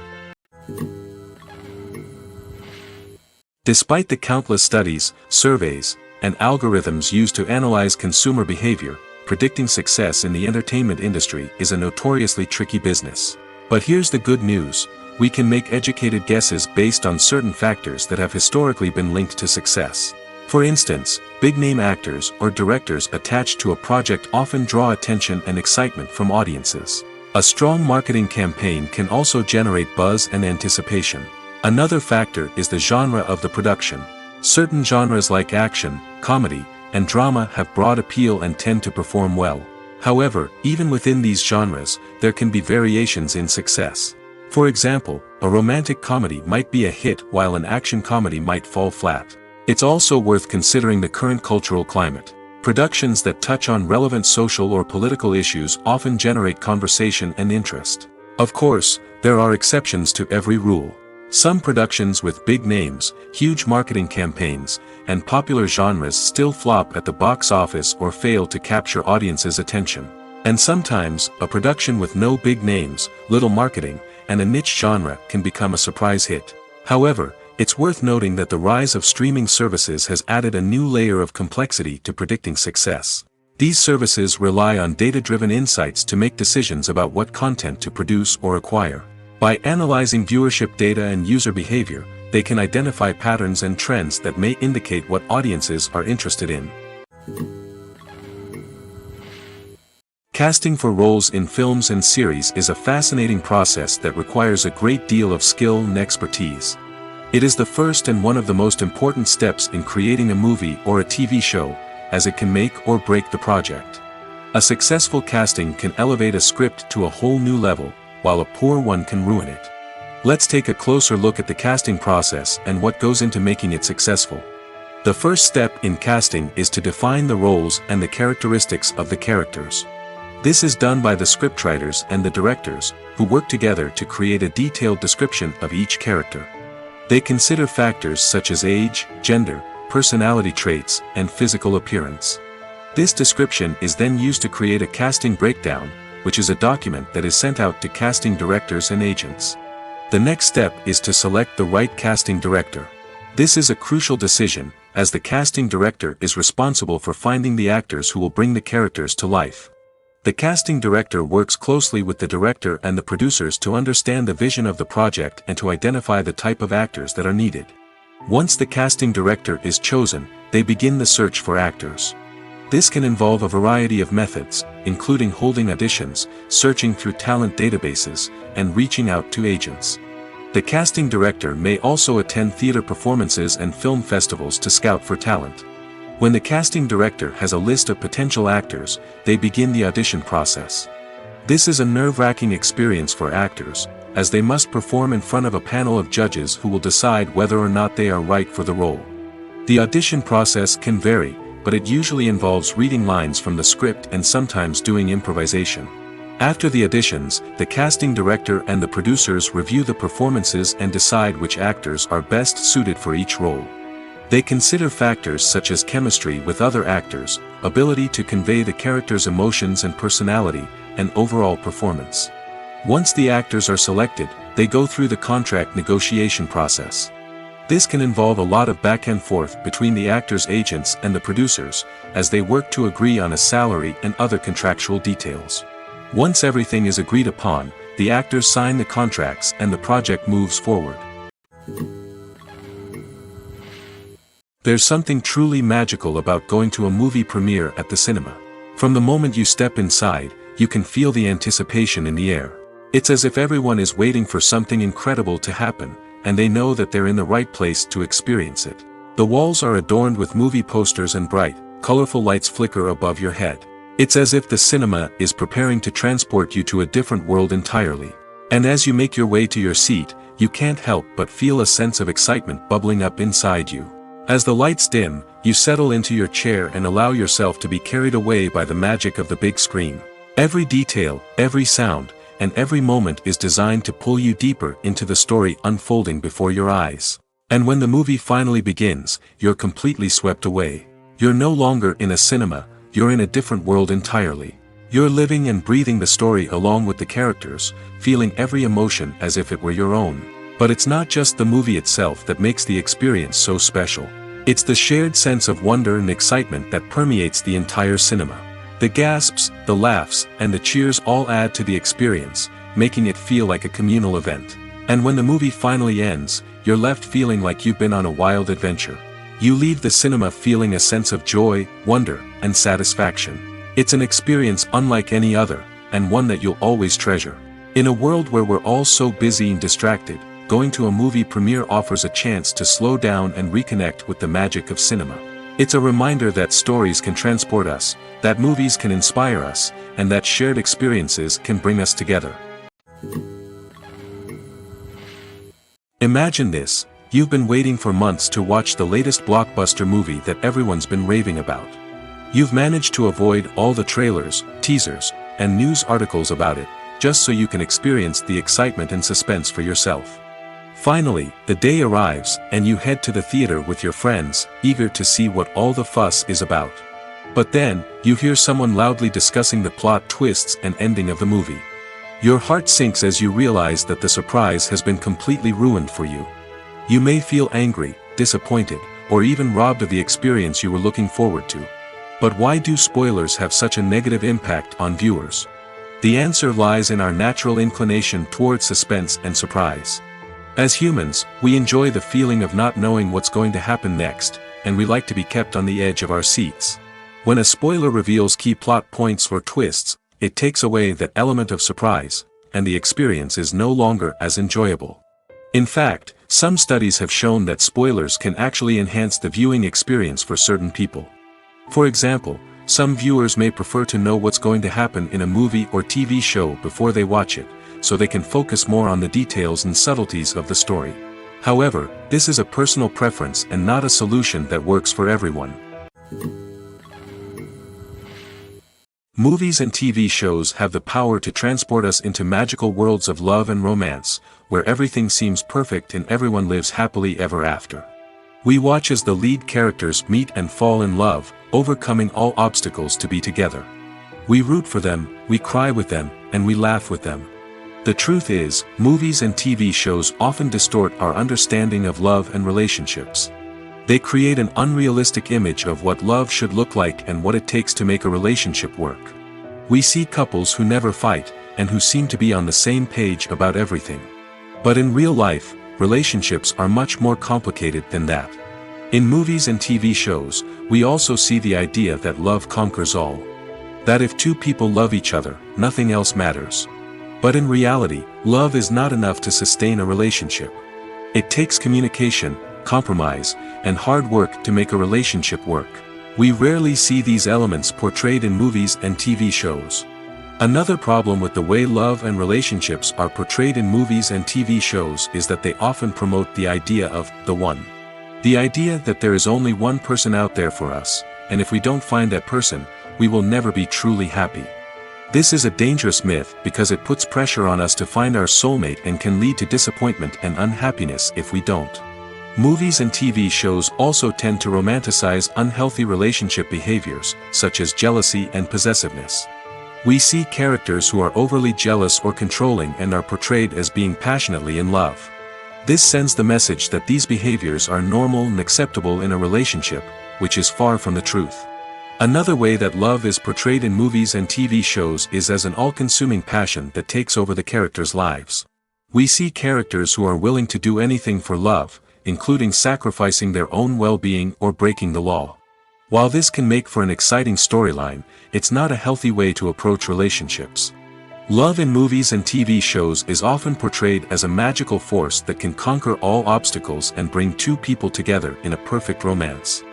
Despite the countless studies, surveys, and algorithms used to analyze consumer behavior, predicting success in the entertainment industry is a notoriously tricky business. But here's the good news: we can make educated guesses based on certain factors that have historically been linked to success. For instance, big-name actors or directors attached to a project often draw attention and excitement from audiences. A strong marketing campaign can also generate buzz and anticipation. Another factor is the genre of the production. Certain genres like action, comedy, and drama have broad appeal and tend to perform well. However, even within these genres, there can be variations in success. For example, a romantic comedy might be a hit while an action comedy might fall flat. It's also worth considering the current cultural climate. Productions that touch on relevant social or political issues often generate conversation and interest. Of course, there are exceptions to every rule. Some productions with big names, huge marketing campaigns, and popular genres still flop at the box office or fail to capture audiences' attention. And sometimes, a production with no big names, little marketing, and a niche genre can become a surprise hit. However, it's worth noting that the rise of streaming services has added a new layer of complexity to predicting success. These services rely on data-driven insights to make decisions about what content to produce or acquire. By analyzing viewership data and user behavior, they can identify patterns and trends that may indicate what audiences are interested in. Casting for roles in films and series is a fascinating process that requires a great deal of skill and expertise. It is the first and one of the most important steps in creating a movie or a TV show, as it can make or break the project. A successful casting can elevate a script to a whole new level, while a poor one can ruin it. Let's take a closer look at the casting process and what goes into making it successful. The first step in casting is to define the roles and the characteristics of the characters. This is done by the scriptwriters and the directors, who work together to create a detailed description of each character. They consider factors such as age, gender, personality traits, and physical appearance. This description is then used to create a casting breakdown, which is a document that is sent out to casting directors and agents. The next step is to select the right casting director. This is a crucial decision, as the casting director is responsible for finding the actors who will bring the characters to life. The casting director works closely with the director and the producers to understand the vision of the project and to identify the type of actors that are needed. Once the casting director is chosen, they begin the search for actors. This can involve a variety of methods, including holding auditions, searching through talent databases, and reaching out to agents. The casting director may also attend theater performances and film festivals to scout for talent. When the casting director has a list of potential actors, they begin the audition process. This is a nerve-wracking experience for actors, as they must perform in front of a panel of judges who will decide whether or not they are right for the role. The audition process can vary, but it usually involves reading lines from the script and sometimes doing improvisation. After the auditions, the casting director and the producers review the performances and decide which actors are best suited for each role. They consider factors such as chemistry with other actors, ability to convey the character's emotions and personality, and overall performance. Once the actors are selected, they go through the contract negotiation process. This can involve a lot of back and forth between the actors' agents and the producers, as they work to agree on a salary and other contractual details. Once everything is agreed upon, the actors sign the contracts and the project moves forward. There's something truly magical about going to a movie premiere at the cinema. From the moment you step inside, you can feel the anticipation in the air. It's as if everyone is waiting for something incredible to happen, and they know that they're in the right place to experience it. The walls are adorned with movie posters and bright, colorful lights flicker above your head. It's as if the cinema is preparing to transport you to a different world entirely. And as you make your way to your seat, you can't help but feel a sense of excitement bubbling up inside you. As the lights dim, you settle into your chair and allow yourself to be carried away by the magic of the big screen. Every detail, every sound, and every moment is designed to pull you deeper into the story unfolding before your eyes. And when the movie finally begins, you're completely swept away. You're no longer in a cinema, you're in a different world entirely. You're living and breathing the story along with the characters, feeling every emotion as if it were your own. But it's not just the movie itself that makes the experience so special. It's the shared sense of wonder and excitement that permeates the entire cinema. The gasps, the laughs, and the cheers all add to the experience, making it feel like a communal event. And when the movie finally ends, you're left feeling like you've been on a wild adventure. You leave the cinema feeling a sense of joy, wonder, and satisfaction. It's an experience unlike any other, and one that you'll always treasure. In a world where we're all so busy and distracted, going to a movie premiere offers a chance to slow down and reconnect with the magic of cinema. It's a reminder that stories can transport us, that movies can inspire us, and that shared experiences can bring us together. Imagine this. You've been waiting for months to watch the latest blockbuster movie that everyone's been raving about. You've managed to avoid all the trailers, teasers, and news articles about it, just so you can experience the excitement and suspense for yourself. Finally, the day arrives, and you head to the theater with your friends, eager to see what all the fuss is about. But then, you hear someone loudly discussing the plot twists and ending of the movie. Your heart sinks as you realize that the surprise has been completely ruined for you. You may feel angry, disappointed, or even robbed of the experience you were looking forward to. But why do spoilers have such a negative impact on viewers? The answer lies in our natural inclination toward suspense and surprise. As humans, we enjoy the feeling of not knowing what's going to happen next, and we like to be kept on the edge of our seats. When a spoiler reveals key plot points or twists, it takes away that element of surprise, and the experience is no longer as enjoyable. In fact, some studies have shown that spoilers can actually enhance the viewing experience for certain people. For example, some viewers may prefer to know what's going to happen in a movie or TV show before they watch it, so they can focus more on the details and subtleties of the story. However, this is a personal preference and not a solution that works for everyone. Movies and TV shows have the power to transport us into magical worlds of love and romance, where everything seems perfect and everyone lives happily ever after. We watch as the lead characters meet and fall in love, overcoming all obstacles to be together. We root for them, we cry with them, and we laugh with them. The truth is, movies and TV shows often distort our understanding of love and relationships. They create an unrealistic image of what love should look like and what it takes to make a relationship work. We see couples who never fight, and who seem to be on the same page about everything. But in real life, relationships are much more complicated than that. In movies and TV shows, we also see the idea that love conquers all. That if two people love each other, nothing else matters. But in reality, love is not enough to sustain a relationship. It takes communication, compromise, and hard work to make a relationship work. We rarely see these elements portrayed in movies and TV shows. Another problem with the way love and relationships are portrayed in movies and TV shows is that they often promote the idea of the one. The idea that there is only one person out there for us, and if we don't find that person, we will never be truly happy. This is a dangerous myth because it puts pressure on us to find our soulmate and can lead to disappointment and unhappiness if we don't. Movies and TV shows also tend to romanticize unhealthy relationship behaviors, such as jealousy and possessiveness. We see characters who are overly jealous or controlling and are portrayed as being passionately in love. This sends the message that these behaviors are normal and acceptable in a relationship, which is far from the truth. Another way that love is portrayed in movies and TV shows is as an all-consuming passion that takes over the characters' lives. We see characters who are willing to do anything for love, including sacrificing their own well-being or breaking the law. While this can make for an exciting storyline, it's not a healthy way to approach relationships. Love in movies and TV shows is often portrayed as a magical force that can conquer all obstacles and bring two people together in a perfect romance.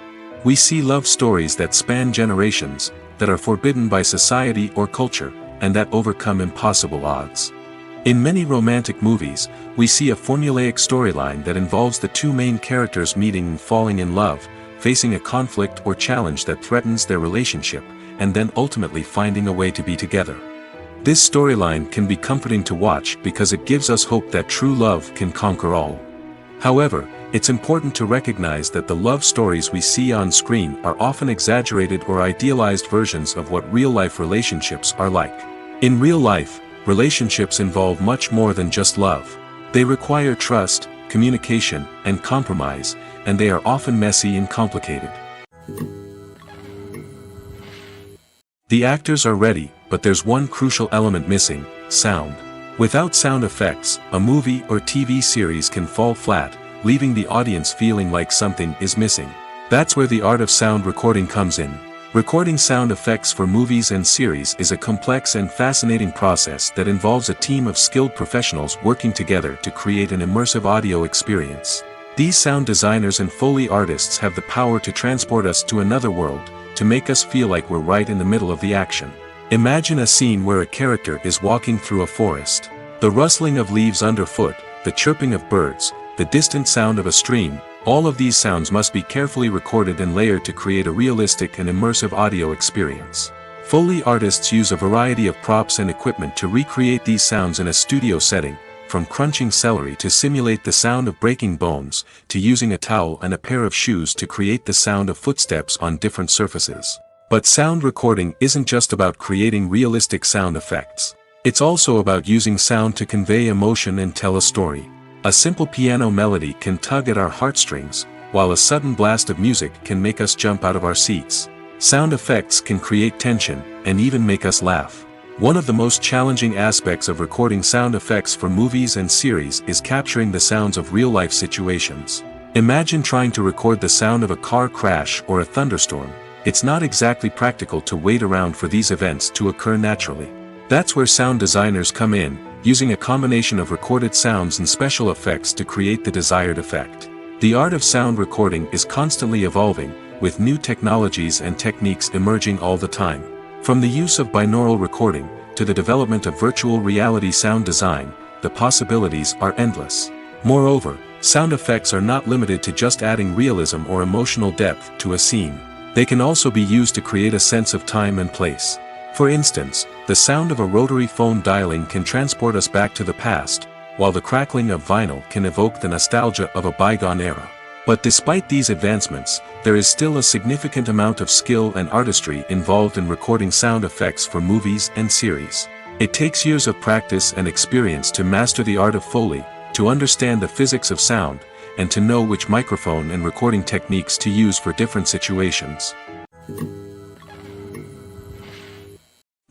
We see love stories that span generations, that are forbidden by society or culture, and that overcome impossible odds. In many romantic movies, we see a formulaic storyline that involves the two main characters meeting and falling in love, facing a conflict or challenge that threatens their relationship, and then ultimately finding a way to be together. This storyline can be comforting to watch because it gives us hope that true love can conquer all. However, it's important to recognize that the love stories we see on screen are often exaggerated or idealized versions of what real-life relationships are like. In real life, relationships involve much more than just love. They require trust, communication, and compromise, and they are often messy and complicated. The actors are ready, but there's one crucial element missing: sound. Without sound effects, a movie or TV series can fall flat, leaving the audience feeling like something is missing. That's where the art of sound recording comes in. Recording sound effects for movies and series is a complex and fascinating process that involves a team of skilled professionals working together to create an immersive audio experience. These sound designers and Foley artists have the power to transport us to another world, to make us feel like we're right in the middle of the action. Imagine a scene where a character is walking through a forest. The rustling of leaves underfoot, the chirping of birds, the distant sound of a stream, all of these sounds must be carefully recorded and layered to create a realistic and immersive audio experience. Foley artists use a variety of props and equipment to recreate these sounds in a studio setting, from crunching celery to simulate the sound of breaking bones, to using a towel and a pair of shoes to create the sound of footsteps on different surfaces. But sound recording isn't just about creating realistic sound effects. It's also about using sound to convey emotion and tell a story. A simple piano melody can tug at our heartstrings, while a sudden blast of music can make us jump out of our seats. Sound effects can create tension, and even make us laugh. One of the most challenging aspects of recording sound effects for movies and series is capturing the sounds of real-life situations. Imagine trying to record the sound of a car crash or a thunderstorm. It's not exactly practical to wait around for these events to occur naturally. That's where sound designers come in, using a combination of recorded sounds and special effects to create the desired effect. The art of sound recording is constantly evolving, with new technologies and techniques emerging all the time. From the use of binaural recording, to the development of virtual reality sound design, the possibilities are endless. Moreover, sound effects are not limited to just adding realism or emotional depth to a scene. They can also be used to create a sense of time and place. For instance, the sound of a rotary phone dialing can transport us back to the past, while the crackling of vinyl can evoke the nostalgia of a bygone era. But despite these advancements, there is still a significant amount of skill and artistry involved in recording sound effects for movies and series. It takes years of practice and experience to master the art of Foley, to understand the physics of sound, and to know which microphone and recording techniques to use for different situations.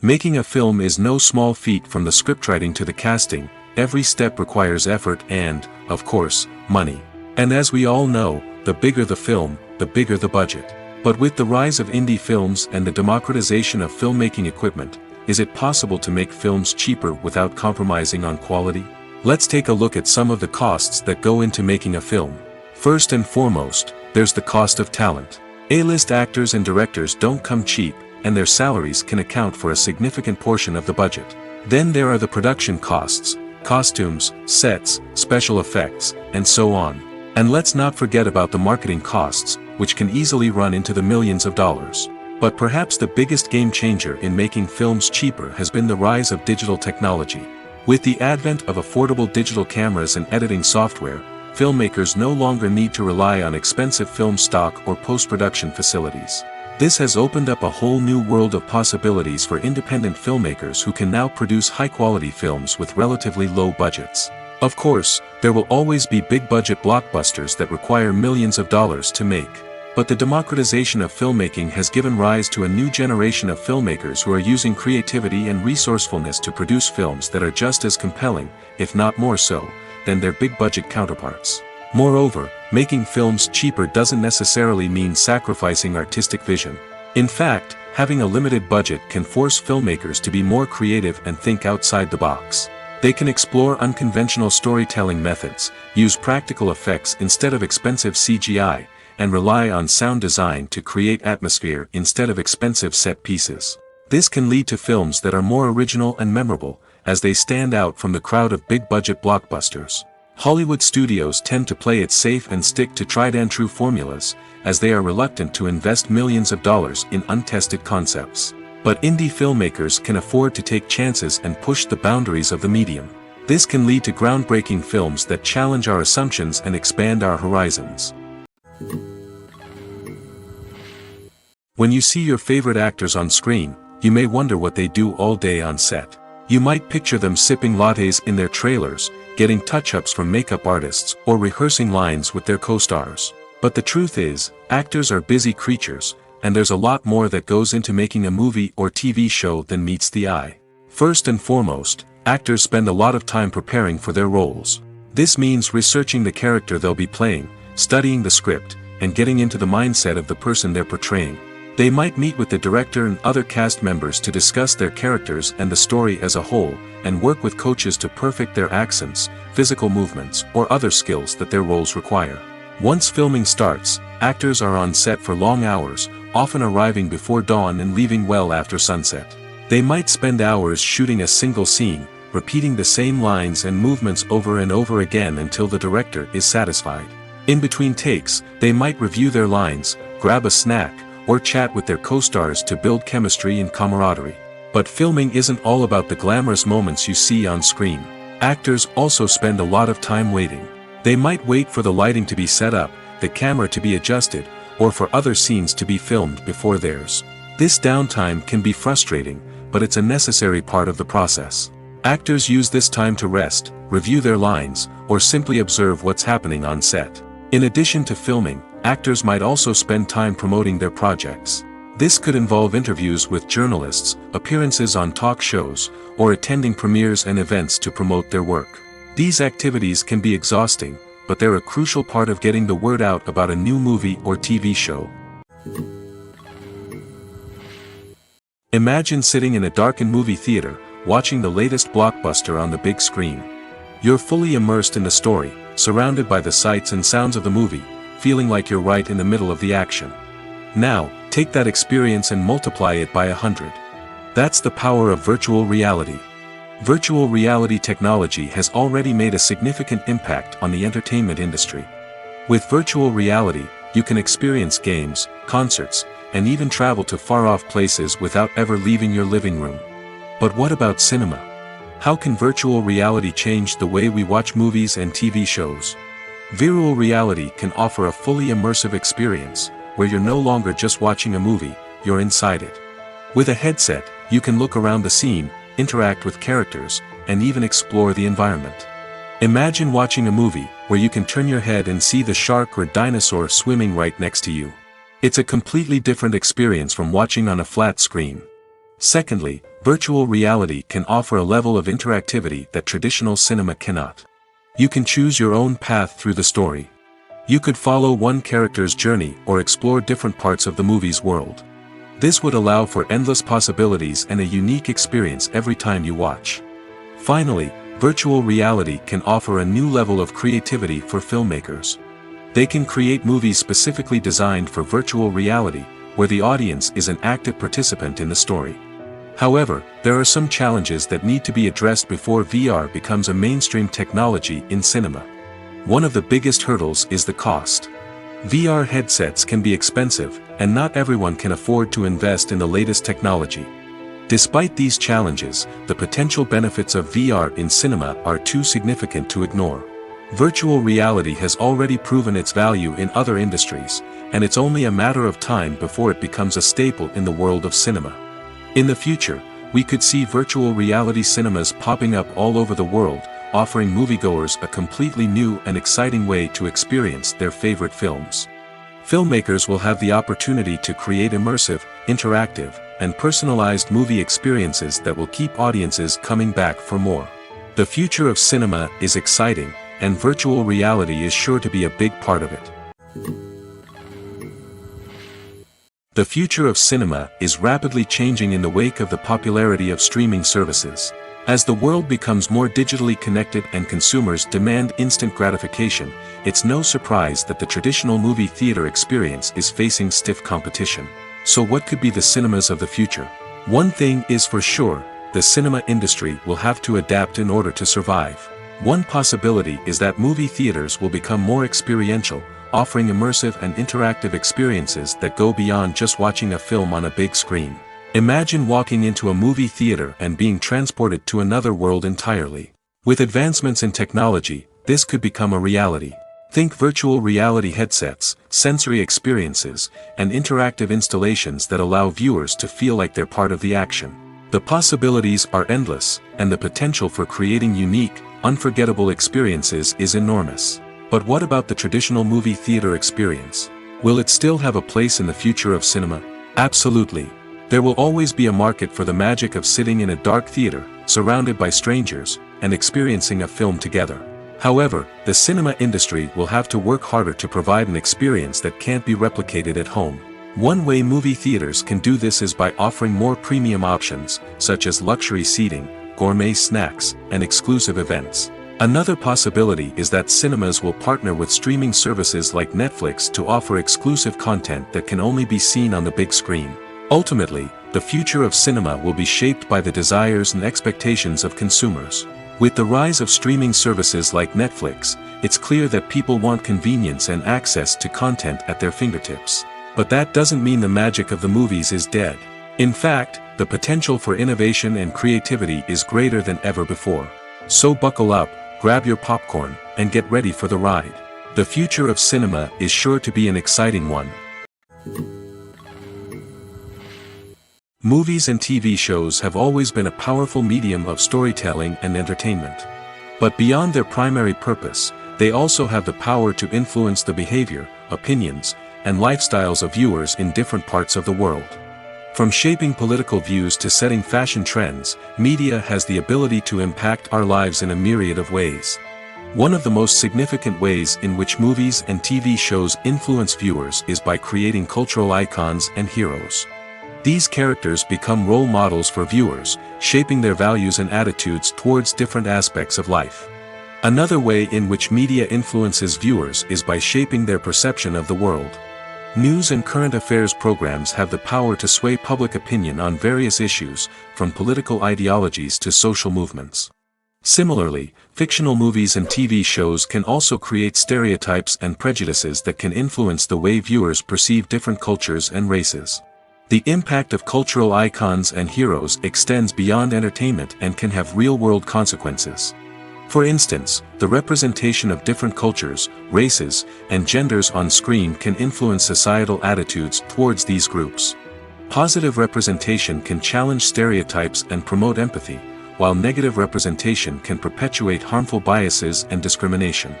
Making a film is no small feat. From the scriptwriting to the casting, every step requires effort and, of course, money. And as we all know, the bigger the film, the bigger the budget. But with the rise of indie films and the democratization of filmmaking equipment, is it possible to make films cheaper without compromising on quality? Let's take a look at some of the costs that go into making a film. First and foremost, there's the cost of talent. A-list actors and directors don't come cheap, and their salaries can account for a significant portion of the budget. Then there are the production costs, costumes, sets, special effects, and so on. And let's not forget about the marketing costs, which can easily run into the millions of dollars. But perhaps the biggest game changer in making films cheaper has been the rise of digital technology. With the advent of affordable digital cameras and editing software, filmmakers no longer need to rely on expensive film stock or post-production facilities. This has opened up a whole new world of possibilities for independent filmmakers who can now produce high-quality films with relatively low budgets. Of course, there will always be big-budget blockbusters that require millions of dollars to make. But the democratization of filmmaking has given rise to a new generation of filmmakers who are using creativity and resourcefulness to produce films that are just as compelling, if not more so, than their big-budget counterparts. Moreover, making films cheaper doesn't necessarily mean sacrificing artistic vision. In fact, having a limited budget can force filmmakers to be more creative and think outside the box. They can explore unconventional storytelling methods, use practical effects instead of expensive CGI, and rely on sound design to create atmosphere instead of expensive set pieces. This can lead to films that are more original and memorable, as they stand out from the crowd of big-budget blockbusters. Hollywood studios tend to play it safe and stick to tried-and-true formulas, as they are reluctant to invest millions of dollars in untested concepts. But indie filmmakers can afford to take chances and push the boundaries of the medium. This can lead to groundbreaking films that challenge our assumptions and expand our horizons. When you see your favorite actors on screen, you may wonder what they do all day on set. You might picture them sipping lattes in their trailers, getting touch-ups from makeup artists, or rehearsing lines with their co-stars. But the truth is, actors are busy creatures, and there's a lot more that goes into making a movie or TV show than meets the eye. First and foremost, actors spend a lot of time preparing for their roles. This means researching the character they'll be playing, studying the script, and getting into the mindset of the person they're portraying. They might meet with the director and other cast members to discuss their characters and the story as a whole, and work with coaches to perfect their accents, physical movements, or other skills that their roles require. Once filming starts, actors are on set for long hours, often arriving before dawn and leaving well after sunset. They might spend hours shooting a single scene, repeating the same lines and movements over and over again until the director is satisfied. In between takes, they might review their lines, grab a snack, or chat with their co-stars to build chemistry and camaraderie. But filming isn't all about the glamorous moments you see on screen. Actors also spend a lot of time waiting. They might wait for the lighting to be set up, the camera to be adjusted, or for other scenes to be filmed before theirs. This downtime can be frustrating, but it's a necessary part of the process. Actors use this time to rest, review their lines, or simply observe what's happening on set. In addition to filming, actors might also spend time promoting their projects. This could involve interviews with journalists, appearances on talk shows, or attending premieres and events to promote their work. These activities can be exhausting, but they're a crucial part of getting the word out about a new movie or TV show. Imagine sitting in a darkened movie theater, watching the latest blockbuster on the big screen. You're fully immersed in the story, surrounded by the sights and sounds of the movie, feeling like you're right in the middle of the action. Now, take that experience and multiply it by 100. That's the power of virtual reality. Virtual reality technology has already made a significant impact on the entertainment industry. With virtual reality, you can experience games, concerts, and even travel to far-off places without ever leaving your living room. But what about cinema? How can virtual reality change the way we watch movies and TV shows? Virtual reality can offer a fully immersive experience, where you're no longer just watching a movie, you're inside it. With a headset, you can look around the scene, interact with characters, and even explore the environment. Imagine watching a movie, where you can turn your head and see the shark or dinosaur swimming right next to you. It's a completely different experience from watching on a flat screen. Secondly, virtual reality can offer a level of interactivity that traditional cinema cannot. You can choose your own path through the story. You could follow one character's journey or explore different parts of the movie's world. This would allow for endless possibilities and a unique experience every time you watch. Finally, virtual reality can offer a new level of creativity for filmmakers. They can create movies specifically designed for virtual reality, where the audience is an active participant in the story. However, there are some challenges that need to be addressed before VR becomes a mainstream technology in cinema. One of the biggest hurdles is the cost. VR headsets can be expensive, and not everyone can afford to invest in the latest technology. Despite these challenges, the potential benefits of VR in cinema are too significant to ignore. Virtual reality has already proven its value in other industries, and it's only a matter of time before it becomes a staple in the world of cinema. In the future, we could see virtual reality cinemas popping up all over the world, offering moviegoers a completely new and exciting way to experience their favorite films. Filmmakers will have the opportunity to create immersive, interactive, and personalized movie experiences that will keep audiences coming back for more. The future of cinema is exciting, and virtual reality is sure to be a big part of it. The future of cinema is rapidly changing in the wake of the popularity of streaming services. As the world becomes more digitally connected and consumers demand instant gratification, it's no surprise that the traditional movie theater experience is facing stiff competition. So what could be the cinemas of the future? One thing is for sure, the cinema industry will have to adapt in order to survive. One possibility is that movie theaters will become more experiential, offering immersive and interactive experiences that go beyond just watching a film on a big screen. Imagine walking into a movie theater and being transported to another world entirely. With advancements in technology, this could become a reality. Think virtual reality headsets, sensory experiences, and interactive installations that allow viewers to feel like they're part of the action. The possibilities are endless, and the potential for creating unique, unforgettable experiences is enormous. But what about the traditional movie theater experience? Will it still have a place in the future of cinema? Absolutely. There will always be a market for the magic of sitting in a dark theater, surrounded by strangers, and experiencing a film together. However, the cinema industry will have to work harder to provide an experience that can't be replicated at home. One way movie theaters can do this is by offering more premium options, such as luxury seating, gourmet snacks, and exclusive events. Another possibility is that cinemas will partner with streaming services like Netflix to offer exclusive content that can only be seen on the big screen. Ultimately, the future of cinema will be shaped by the desires and expectations of consumers. With the rise of streaming services like Netflix, it's clear that people want convenience and access to content at their fingertips. But that doesn't mean the magic of the movies is dead. In fact, the potential for innovation and creativity is greater than ever before. So buckle up, grab your popcorn, and get ready for the ride. The future of cinema is sure to be an exciting one. Movies and TV shows have always been a powerful medium of storytelling and entertainment. But beyond their primary purpose, they also have the power to influence the behavior, opinions, and lifestyles of viewers in different parts of the world. From shaping political views to setting fashion trends, media has the ability to impact our lives in a myriad of ways. One of the most significant ways in which movies and TV shows influence viewers is by creating cultural icons and heroes. These characters become role models for viewers, shaping their values and attitudes towards different aspects of life. Another way in which media influences viewers is by shaping their perception of the world. News and current affairs programs have the power to sway public opinion on various issues, from political ideologies to social movements. Similarly, fictional movies and TV shows can also create stereotypes and prejudices that can influence the way viewers perceive different cultures and races. The impact of cultural icons and heroes extends beyond entertainment and can have real-world consequences. For instance, the representation of different cultures, races, and genders on screen can influence societal attitudes towards these groups. Positive representation can challenge stereotypes and promote empathy, while negative representation can perpetuate harmful biases and discrimination.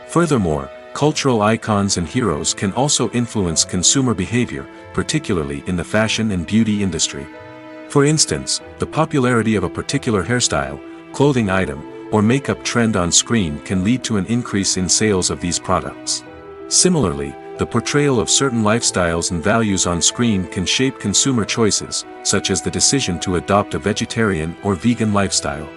Furthermore, cultural icons and heroes can also influence consumer behavior, particularly in the fashion and beauty industry. For instance, the popularity of a particular hairstyle, clothing item, or makeup trend on screen can lead to an increase in sales of these products. Similarly, the portrayal of certain lifestyles and values on screen can shape consumer choices, such as the decision to adopt a vegetarian or vegan lifestyle.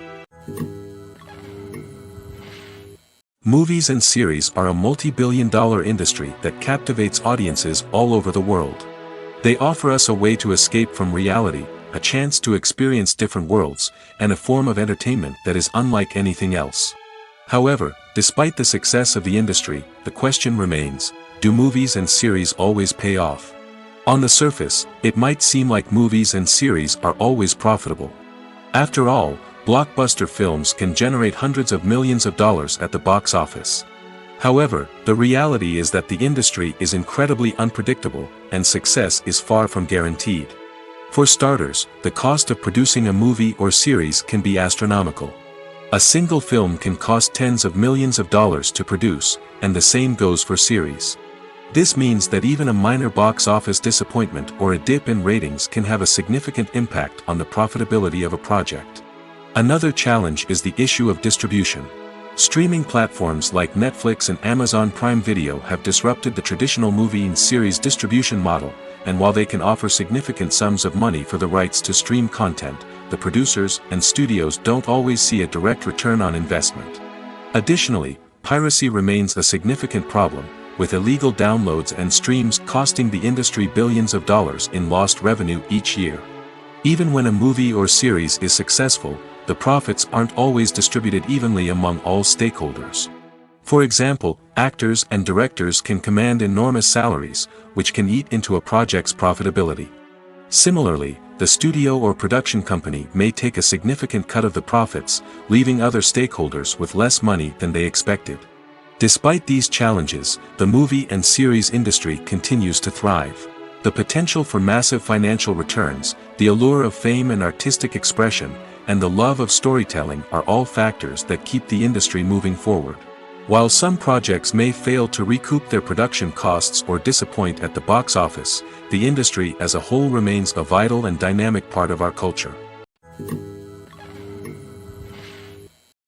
Movies and series are a multi-billion-dollar industry that captivates audiences all over the world. They offer us a way to escape from reality, a chance to experience different worlds, and a form of entertainment that is unlike anything else. However, despite the success of the industry, the question remains, do movies and series always pay off? On the surface, it might seem like movies and series are always profitable. After all, blockbuster films can generate hundreds of millions of dollars at the box office. However, the reality is that the industry is incredibly unpredictable, and success is far from guaranteed. For starters, the cost of producing a movie or series can be astronomical. A single film can cost tens of millions of dollars to produce, and the same goes for series. This means that even a minor box office disappointment or a dip in ratings can have a significant impact on the profitability of a project. Another challenge is the issue of distribution. Streaming platforms like Netflix and Amazon Prime Video have disrupted the traditional movie and series distribution model, and while they can offer significant sums of money for the rights to stream content, the producers and studios don't always see a direct return on investment. Additionally, piracy remains a significant problem, with illegal downloads and streams costing the industry billions of dollars in lost revenue each year. Even when a movie or series is successful, the profits aren't always distributed evenly among all stakeholders. For example, actors and directors can command enormous salaries, which can eat into a project's profitability. Similarly, the studio or production company may take a significant cut of the profits, leaving other stakeholders with less money than they expected. Despite these challenges, the movie and series industry continues to thrive. The potential for massive financial returns, the allure of fame and artistic expression, and the love of storytelling are all factors that keep the industry moving forward. While some projects may fail to recoup their production costs or disappoint at the box office, the industry as a whole remains a vital and dynamic part of our culture.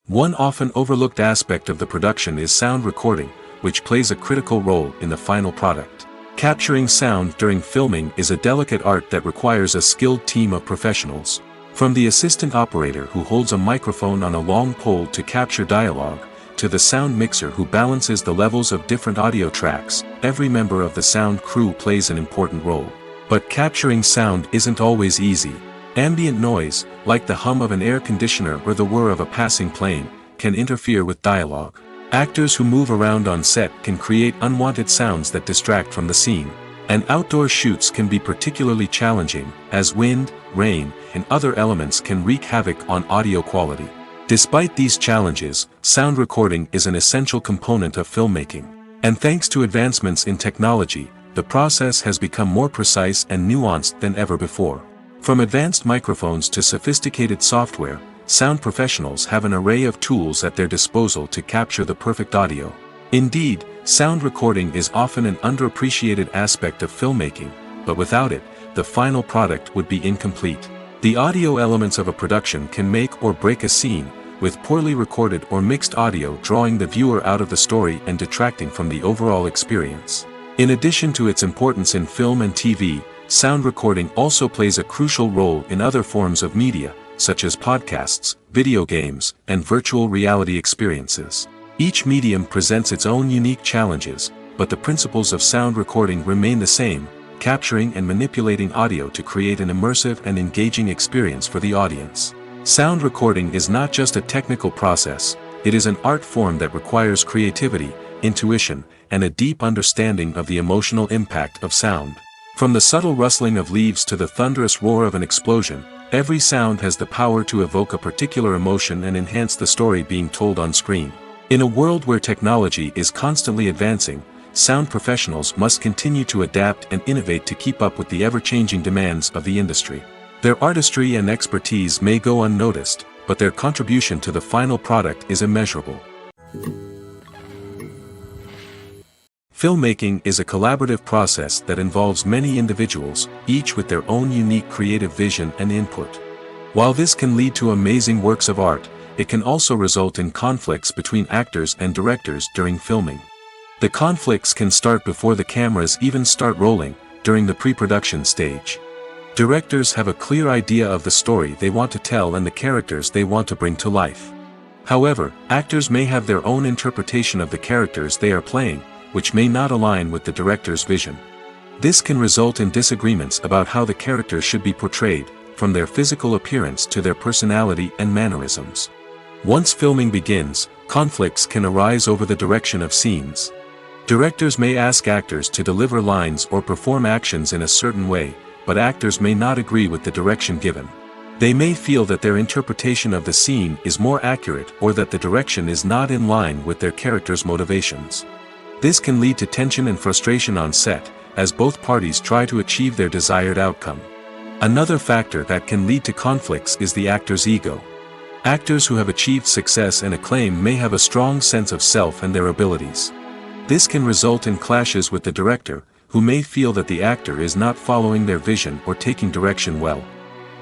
One often overlooked aspect of the production is sound recording, which plays a critical role in the final product. Capturing sound during filming is a delicate art that requires a skilled team of professionals. From the assistant operator who holds a microphone on a long pole to capture dialogue, to the sound mixer who balances the levels of different audio tracks, every member of the sound crew plays an important role. But capturing sound isn't always easy. Ambient noise, like the hum of an air conditioner or the whir of a passing plane, can interfere with dialogue. Actors who move around on set can create unwanted sounds that distract from the scene. And outdoor shoots can be particularly challenging, as wind, rain, and other elements can wreak havoc on audio quality. Despite these challenges, sound recording is an essential component of filmmaking. And thanks to advancements in technology, the process has become more precise and nuanced than ever before. From advanced microphones to sophisticated software, sound professionals have an array of tools at their disposal to capture the perfect audio. Indeed, sound recording is often an underappreciated aspect of filmmaking, but without it, the final product would be incomplete. The audio elements of a production can make or break a scene, with poorly recorded or mixed audio drawing the viewer out of the story and detracting from the overall experience. In addition to its importance in film and TV, sound recording also plays a crucial role in other forms of media, such as podcasts, video games, and virtual reality experiences. Each medium presents its own unique challenges, but the principles of sound recording remain the same, capturing and manipulating audio to create an immersive and engaging experience for the audience. Sound recording is not just a technical process, it is an art form that requires creativity, intuition, and a deep understanding of the emotional impact of sound. From the subtle rustling of leaves to the thunderous roar of an explosion, every sound has the power to evoke a particular emotion and enhance the story being told on screen. In a world where technology is constantly advancing, sound professionals must continue to adapt and innovate to keep up with the ever-changing demands of the industry. Their artistry and expertise may go unnoticed, but their contribution to the final product is immeasurable. Filmmaking is a collaborative process that involves many individuals, each with their own unique creative vision and input. While this can lead to amazing works of art, it can also result in conflicts between actors and directors during filming. The conflicts can start before the cameras even start rolling, during the pre-production stage. Directors have a clear idea of the story they want to tell and the characters they want to bring to life. However, actors may have their own interpretation of the characters they are playing, which may not align with the director's vision. This can result in disagreements about how the character should be portrayed, from their physical appearance to their personality and mannerisms. Once filming begins, conflicts can arise over the direction of scenes. Directors may ask actors to deliver lines or perform actions in a certain way, but actors may not agree with the direction given. They may feel that their interpretation of the scene is more accurate or that the direction is not in line with their character's motivations. This can lead to tension and frustration on set, as both parties try to achieve their desired outcome. Another factor that can lead to conflicts is the actor's ego. Actors who have achieved success and acclaim may have a strong sense of self and their abilities. This can result in clashes with the director, who may feel that the actor is not following their vision or taking direction well.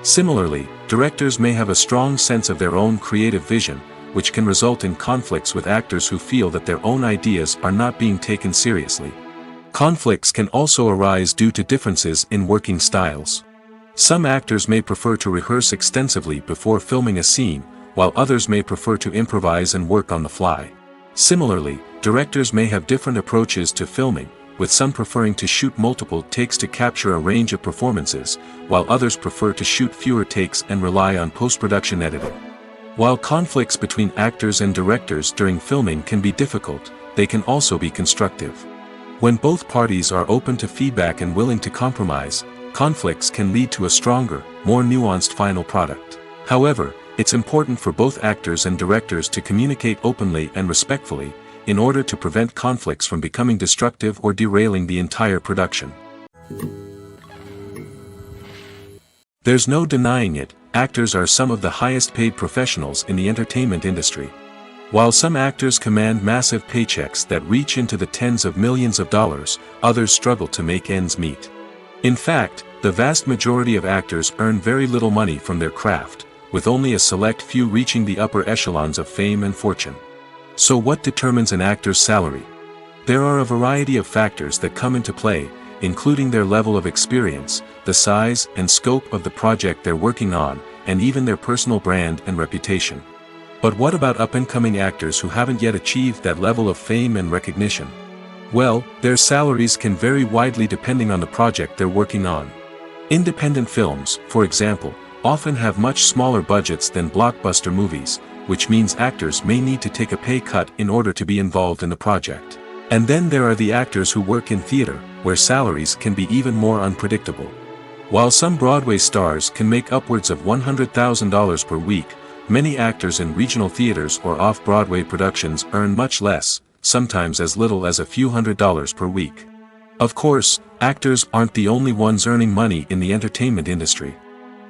Similarly, directors may have a strong sense of their own creative vision, which can result in conflicts with actors who feel that their own ideas are not being taken seriously. Conflicts can also arise due to differences in working styles. Some actors may prefer to rehearse extensively before filming a scene, while others may prefer to improvise and work on the fly. Similarly, directors may have different approaches to filming, with some preferring to shoot multiple takes to capture a range of performances, while others prefer to shoot fewer takes and rely on post-production editing. While conflicts between actors and directors during filming can be difficult, they can also be constructive. When both parties are open to feedback and willing to compromise, conflicts can lead to a stronger, more nuanced final product. However, it's important for both actors and directors to communicate openly and respectfully, in order to prevent conflicts from becoming destructive or derailing the entire production. There's no denying it, actors are some of the highest paid professionals in the entertainment industry. While some actors command massive paychecks that reach into the tens of millions of dollars, others struggle to make ends meet. In fact, the vast majority of actors earn very little money from their craft, with only a select few reaching the upper echelons of fame and fortune. So what determines an actor's salary? There are a variety of factors that come into play, including their level of experience, the size and scope of the project they're working on, and even their personal brand and reputation. But what about up-and-coming actors who haven't yet achieved that level of fame and recognition? Well, their salaries can vary widely depending on the project they're working on. Independent films, for example, often have much smaller budgets than blockbuster movies, which means actors may need to take a pay cut in order to be involved in the project. And then there are the actors who work in theater, where salaries can be even more unpredictable. While some Broadway stars can make upwards of $100,000 per week, many actors in regional theaters or off-Broadway productions earn much less, sometimes as little as a few $100s per week. Of course, actors aren't the only ones earning money in the entertainment industry.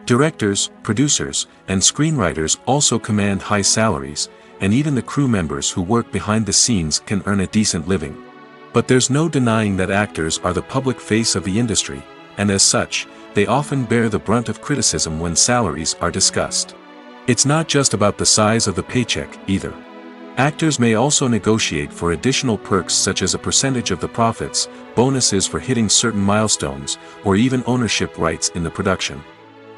Directors, producers, and screenwriters also command high salaries, and even the crew members who work behind the scenes can earn a decent living. But there's no denying that actors are the public face of the industry, and as such, they often bear the brunt of criticism when salaries are discussed. It's not just about the size of the paycheck, either. Actors may also negotiate for additional perks such as a percentage of the profits, bonuses for hitting certain milestones, or even ownership rights in the production.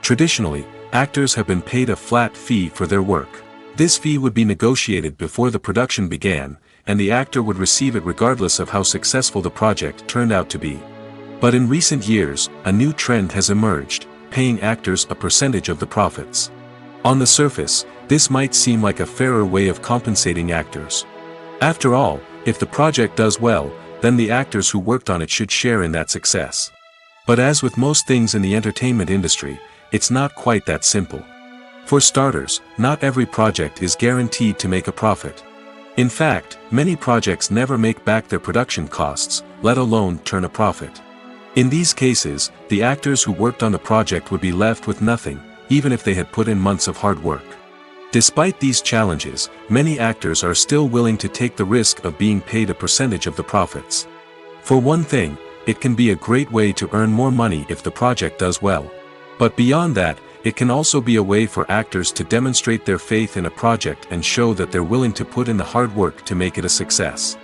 Traditionally, actors have been paid a flat fee for their work. This fee would be negotiated before the production began, and the actor would receive it regardless of how successful the project turned out to be. But in recent years, a new trend has emerged, paying actors a percentage of the profits. On the surface, this might seem like a fairer way of compensating actors. After all, if the project does well, then the actors who worked on it should share in that success. But as with most things in the entertainment industry, it's not quite that simple. For starters, not every project is guaranteed to make a profit. In fact, many projects never make back their production costs, let alone turn a profit. In these cases, the actors who worked on the project would be left with nothing, even if they had put in months of hard work. Despite these challenges, many actors are still willing to take the risk of being paid a percentage of the profits. For one thing, it can be a great way to earn more money if the project does well. But beyond that, it can also be a way for actors to demonstrate their faith in a project and show that they're willing to put in the hard work to make it a success.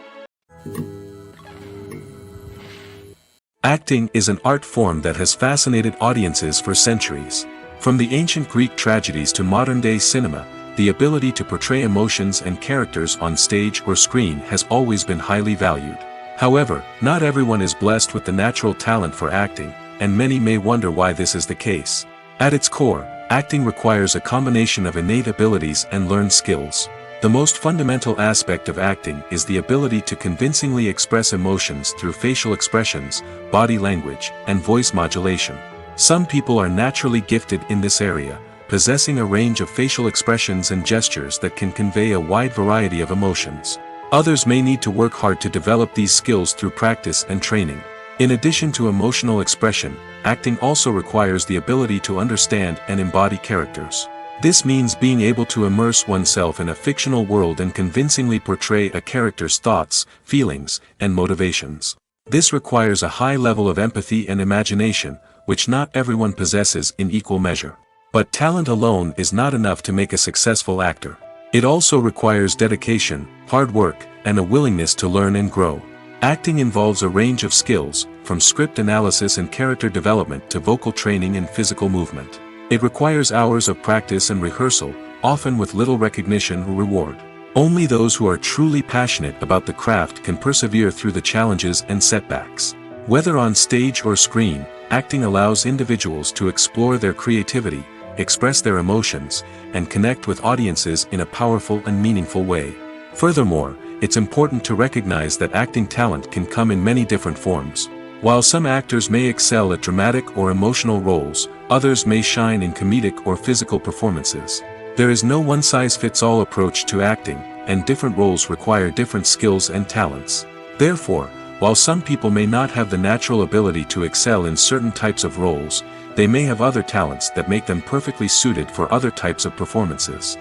Acting is an art form that has fascinated audiences for centuries. From the ancient Greek tragedies to modern-day cinema, the ability to portray emotions and characters on stage or screen has always been highly valued. However, not everyone is blessed with the natural talent for acting, and many may wonder why this is the case. At its core, acting requires a combination of innate abilities and learned skills. The most fundamental aspect of acting is the ability to convincingly express emotions through facial expressions, body language, and voice modulation. Some people are naturally gifted in this area, possessing a range of facial expressions and gestures that can convey a wide variety of emotions. Others may need to work hard to develop these skills through practice and training. In addition to emotional expression, acting also requires the ability to understand and embody characters. This means being able to immerse oneself in a fictional world and convincingly portray a character's thoughts, feelings, and motivations. This requires a high level of empathy and imagination, which not everyone possesses in equal measure. But talent alone is not enough to make a successful actor. It also requires dedication, hard work, and a willingness to learn and grow. Acting involves a range of skills, from script analysis and character development to vocal training and physical movement. It requires hours of practice and rehearsal, often with little recognition or reward. Only those who are truly passionate about the craft can persevere through the challenges and setbacks. Whether on stage or screen, acting allows individuals to explore their creativity, express their emotions, and connect with audiences in a powerful and meaningful way. Furthermore, it's important to recognize that acting talent can come in many different forms. While some actors may excel at dramatic or emotional roles, others may shine in comedic or physical performances. There is no one-size-fits-all approach to acting, and different roles require different skills and talents. Therefore, while some people may not have the natural ability to excel in certain types of roles, they may have other talents that make them perfectly suited for other types of performances.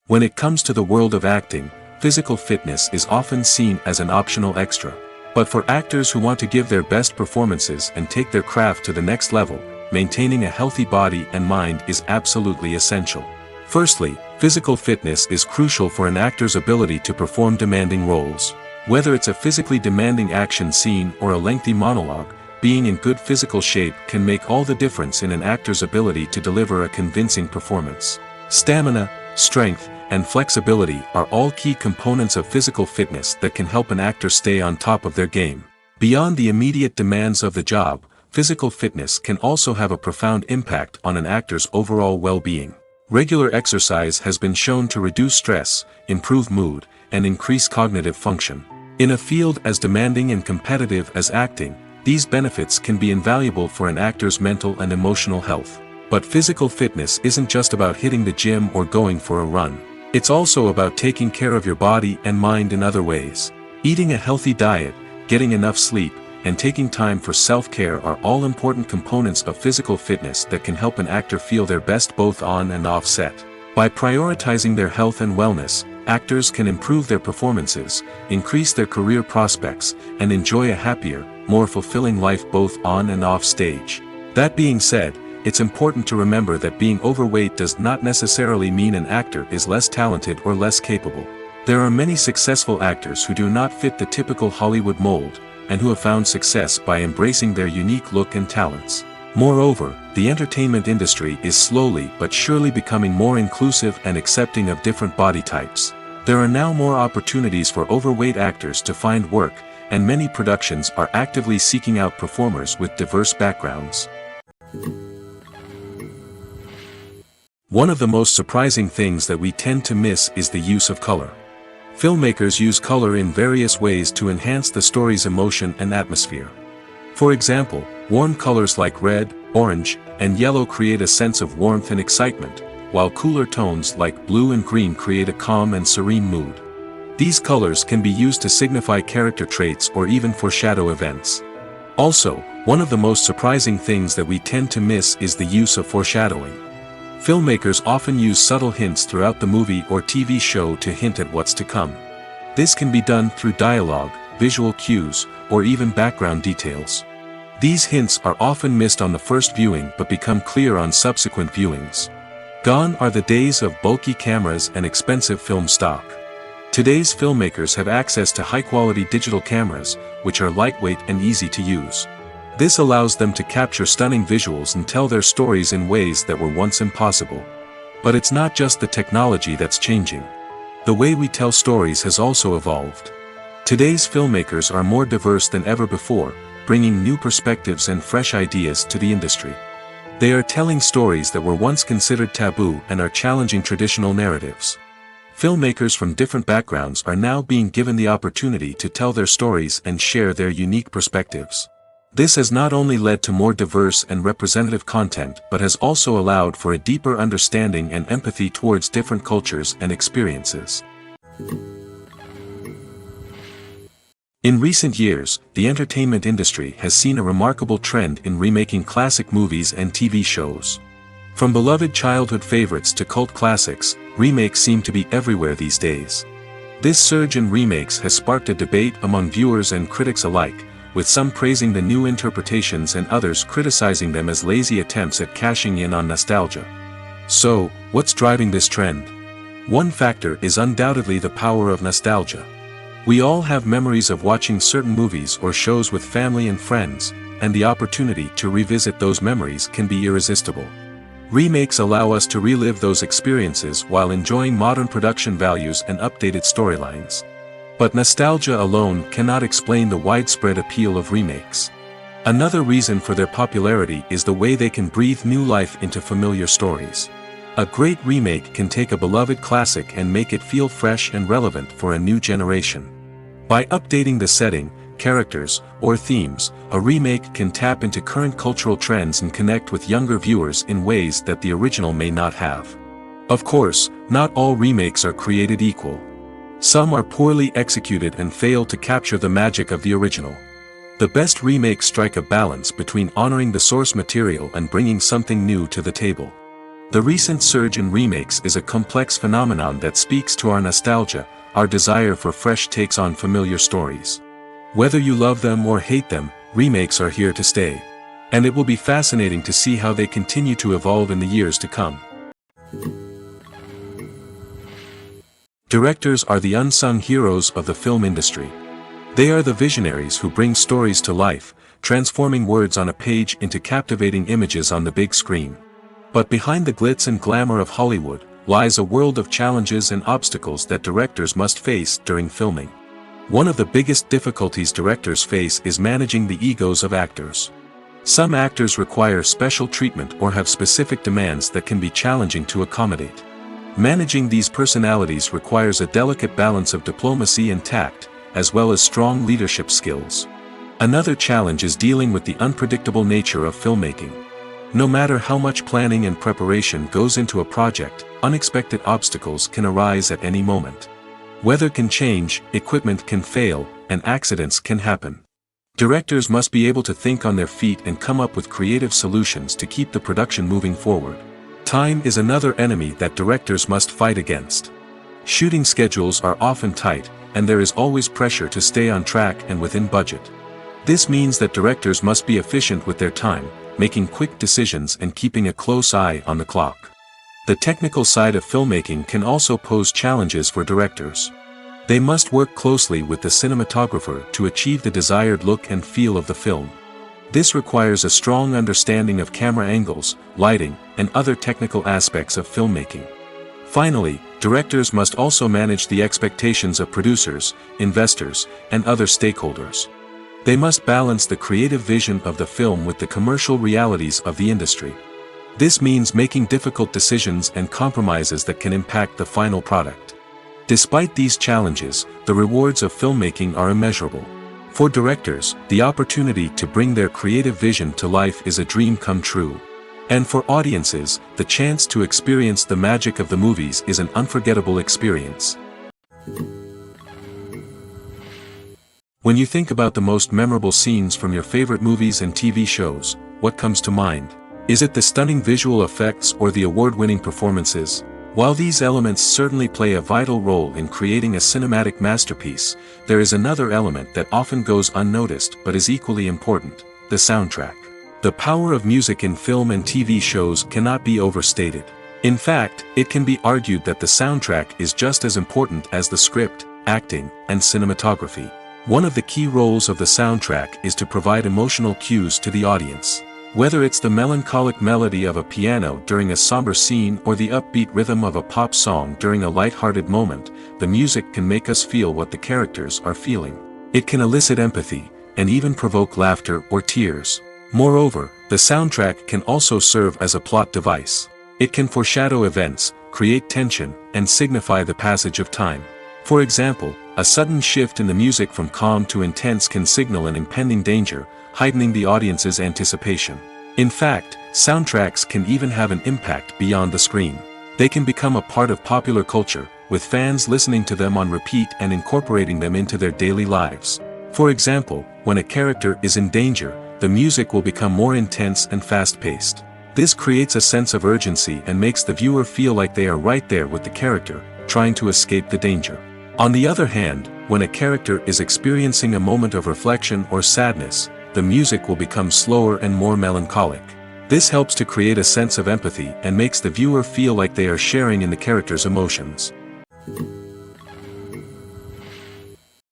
When it comes to the world of acting, physical fitness is often seen as an optional extra. But for actors who want to give their best performances and take their craft to the next level, maintaining a healthy body and mind is absolutely essential. Firstly, physical fitness is crucial for an actor's ability to perform demanding roles. Whether it's a physically demanding action scene or a lengthy monologue, being in good physical shape can make all the difference in an actor's ability to deliver a convincing performance. Stamina, strength, and flexibility are all key components of physical fitness that can help an actor stay on top of their game. Beyond the immediate demands of the job, physical fitness can also have a profound impact on an actor's overall well-being. Regular exercise has been shown to reduce stress, improve mood, and increase cognitive function. In a field as demanding and competitive as acting, these benefits can be invaluable for an actor's mental and emotional health. But physical fitness isn't just about hitting the gym or going for a run. It's also about taking care of your body and mind in other ways. Eating a healthy diet, getting enough sleep, and taking time for self-care are all important components of physical fitness that can help an actor feel their best both on and off set. By prioritizing their health and wellness, actors can improve their performances, increase their career prospects, and enjoy a happier, more fulfilling life both on and off stage. That being said, it's important to remember that being overweight does not necessarily mean an actor is less talented or less capable. There are many successful actors who do not fit the typical Hollywood mold, and who have found success by embracing their unique look and talents. Moreover, the entertainment industry is slowly but surely becoming more inclusive and accepting of different body types. There are now more opportunities for overweight actors to find work, and many productions are actively seeking out performers with diverse backgrounds. One of the most surprising things that we tend to miss is the use of color. Filmmakers use color in various ways to enhance the story's emotion and atmosphere. For example, warm colors like red, orange, and yellow create a sense of warmth and excitement, while cooler tones like blue and green create a calm and serene mood. These colors can be used to signify character traits or even foreshadow events. Also, one of the most surprising things that we tend to miss is the use of foreshadowing. Filmmakers often use subtle hints throughout the movie or TV show to hint at what's to come. This can be done through dialogue, visual cues, or even background details. These hints are often missed on the first viewing but become clear on subsequent viewings. Gone are the days of bulky cameras and expensive film stock. Today's filmmakers have access to high-quality digital cameras, which are lightweight and easy to use. This allows them to capture stunning visuals and tell their stories in ways that were once impossible. But it's not just the technology that's changing. The way we tell stories has also evolved. Today's filmmakers are more diverse than ever before, bringing new perspectives and fresh ideas to the industry. They are telling stories that were once considered taboo and are challenging traditional narratives. Filmmakers from different backgrounds are now being given the opportunity to tell their stories and share their unique perspectives. This has not only led to more diverse and representative content but has also allowed for a deeper understanding and empathy towards different cultures and experiences. In recent years, the entertainment industry has seen a remarkable trend in remaking classic movies and TV shows. From beloved childhood favorites to cult classics, remakes seem to be everywhere these days. This surge in remakes has sparked a debate among viewers and critics alike, with some praising the new interpretations and others criticizing them as lazy attempts at cashing in on nostalgia. So, what's driving this trend? One factor is undoubtedly the power of nostalgia. We all have memories of watching certain movies or shows with family and friends, and the opportunity to revisit those memories can be irresistible. Remakes allow us to relive those experiences while enjoying modern production values and updated storylines. But nostalgia alone cannot explain the widespread appeal of remakes. Another reason for their popularity is the way they can breathe new life into familiar stories. A great remake can take a beloved classic and make it feel fresh and relevant for a new generation. By updating the setting, characters, or themes, a remake can tap into current cultural trends and connect with younger viewers in ways that the original may not have. Of course, not all remakes are created equal. Some are poorly executed and fail to capture the magic of the original. The best remakes strike a balance between honoring the source material and bringing something new to the table. The recent surge in remakes is a complex phenomenon that speaks to our nostalgia, our desire for fresh takes on familiar stories. Whether you love them or hate them, remakes are here to stay. And it will be fascinating to see how they continue to evolve in the years to come. Directors are the unsung heroes of the film industry. They are the visionaries who bring stories to life, transforming words on a page into captivating images on the big screen. But behind the glitz and glamour of Hollywood, lies a world of challenges and obstacles that directors must face during filming. One of the biggest difficulties directors face is managing the egos of actors. Some actors require special treatment or have specific demands that can be challenging to accommodate. Managing these personalities requires a delicate balance of diplomacy and tact, as well as strong leadership skills. Another challenge is dealing with the unpredictable nature of filmmaking. No matter how much planning and preparation goes into a project, unexpected obstacles can arise at any moment. Weather can change, equipment can fail, and accidents can happen. Directors must be able to think on their feet and come up with creative solutions to keep the production moving forward. Time is another enemy that directors must fight against. Shooting schedules are often tight, and there is always pressure to stay on track and within budget. This means that directors must be efficient with their time, making quick decisions and keeping a close eye on the clock. The technical side of filmmaking can also pose challenges for directors. They must work closely with the cinematographer to achieve the desired look and feel of the film. This requires a strong understanding of camera angles, lighting, and other technical aspects of filmmaking. Finally, directors must also manage the expectations of producers, investors, and other stakeholders. They must balance the creative vision of the film with the commercial realities of the industry. This means making difficult decisions and compromises that can impact the final product. Despite these challenges, the rewards of filmmaking are immeasurable. For directors, the opportunity to bring their creative vision to life is a dream come true. And for audiences, the chance to experience the magic of the movies is an unforgettable experience. When you think about the most memorable scenes from your favorite movies and TV shows, what comes to mind? Is it the stunning visual effects or the award-winning performances? While these elements certainly play a vital role in creating a cinematic masterpiece, there is another element that often goes unnoticed but is equally important: the soundtrack. The power of music in film and TV shows cannot be overstated. In fact, it can be argued that the soundtrack is just as important as the script, acting, and cinematography. One of the key roles of the soundtrack is to provide emotional cues to the audience. Whether it's the melancholic melody of a piano during a somber scene or the upbeat rhythm of a pop song during a light-hearted moment, the music can make us feel what the characters are feeling. It can elicit empathy, and even provoke laughter or tears. Moreover, the soundtrack can also serve as a plot device. It can foreshadow events, create tension, and signify the passage of time. For example, a sudden shift in the music from calm to intense can signal an impending danger, heightening the audience's anticipation. In fact, soundtracks can even have an impact beyond the screen. They can become a part of popular culture, with fans listening to them on repeat and incorporating them into their daily lives. For example, when a character is in danger, the music will become more intense and fast-paced. This creates a sense of urgency and makes the viewer feel like they are right there with the character, trying to escape the danger. On the other hand, when a character is experiencing a moment of reflection or sadness, the music will become slower and more melancholic. This helps to create a sense of empathy and makes the viewer feel like they are sharing in the character's emotions.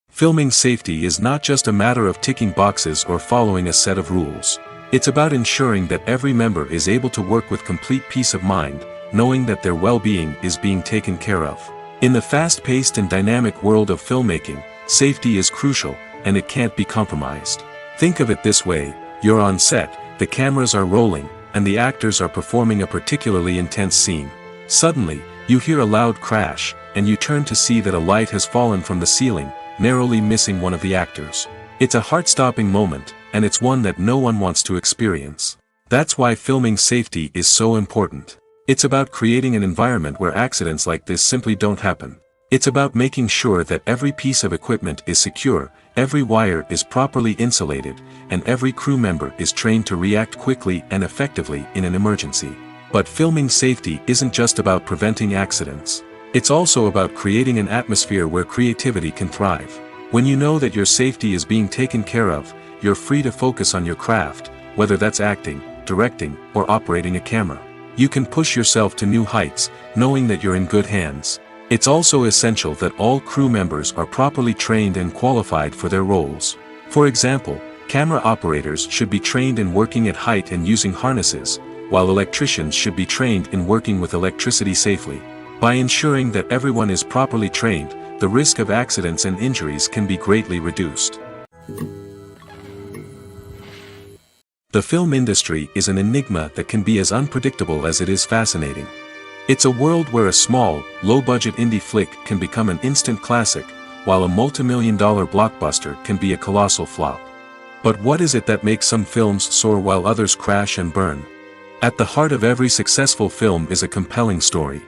Filming safety is not just a matter of ticking boxes or following a set of rules. It's about ensuring that every member is able to work with complete peace of mind, knowing that their well-being is being taken care of. In the fast-paced and dynamic world of filmmaking, safety is crucial, and it can't be compromised. Think of it this way: you're on set, the cameras are rolling, and the actors are performing a particularly intense scene. Suddenly, you hear a loud crash, and you turn to see that a light has fallen from the ceiling, narrowly missing one of the actors. It's a heart-stopping moment, and it's one that no one wants to experience. That's why filming safety is so important. It's about creating an environment where accidents like this simply don't happen. It's about making sure that every piece of equipment is secure, every wire is properly insulated, and every crew member is trained to react quickly and effectively in an emergency. But filming safety isn't just about preventing accidents. It's also about creating an atmosphere where creativity can thrive. When you know that your safety is being taken care of, you're free to focus on your craft, whether that's acting, directing, or operating a camera. You can push yourself to new heights, knowing that you're in good hands. It's also essential that all crew members are properly trained and qualified for their roles. For example, camera operators should be trained in working at height and using harnesses, while electricians should be trained in working with electricity safely. By ensuring that everyone is properly trained, the risk of accidents and injuries can be greatly reduced. The film industry is an enigma that can be as unpredictable as it is fascinating. It's a world where a small, low-budget indie flick can become an instant classic, while a multi-million-dollar blockbuster can be a colossal flop. But what is it that makes some films soar while others crash and burn? At the heart of every successful film is a compelling story.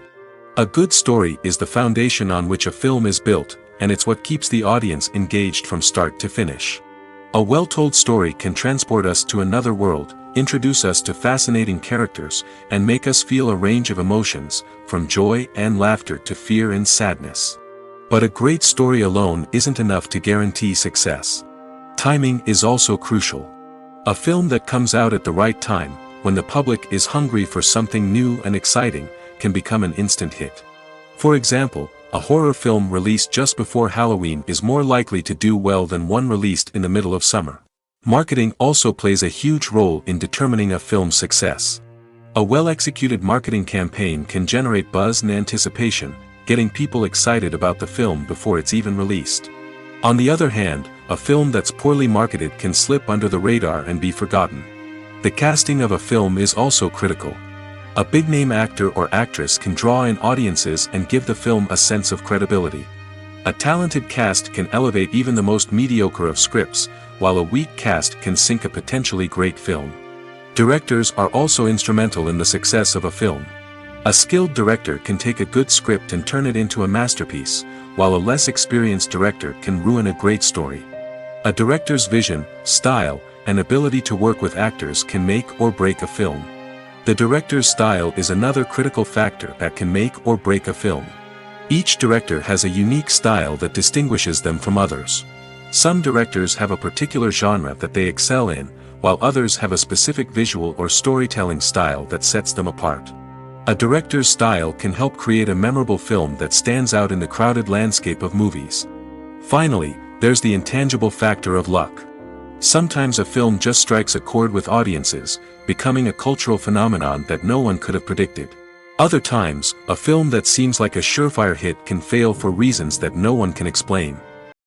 A good story is the foundation on which a film is built, and it's what keeps the audience engaged from start to finish. A well-told story can transport us to another world, introduce us to fascinating characters, and make us feel a range of emotions, from joy and laughter to fear and sadness. But a great story alone isn't enough to guarantee success. Timing is also crucial. A film that comes out at the right time, when the public is hungry for something new and exciting, can become an instant hit. For example, a horror film released just before Halloween is more likely to do well than one released in the middle of summer. Marketing also plays a huge role in determining a film's success. A well-executed marketing campaign can generate buzz and anticipation, getting people excited about the film before it's even released. On the other hand, a film that's poorly marketed can slip under the radar and be forgotten. The casting of a film is also critical. A big-name actor or actress can draw in audiences and give the film a sense of credibility. A talented cast can elevate even the most mediocre of scripts, while a weak cast can sink a potentially great film. Directors are also instrumental in the success of a film. A skilled director can take a good script and turn it into a masterpiece, while a less experienced director can ruin a great story. A director's vision, style, and ability to work with actors can make or break a film. The director's style is another critical factor that can make or break a film. Each director has a unique style that distinguishes them from others. Some directors have a particular genre that they excel in, while others have a specific visual or storytelling style that sets them apart. A director's style can help create a memorable film that stands out in the crowded landscape of movies. Finally, there's the intangible factor of luck. Sometimes a film just strikes a chord with audiences, becoming a cultural phenomenon that no one could have predicted. Other times, a film that seems like a surefire hit can fail for reasons that no one can explain.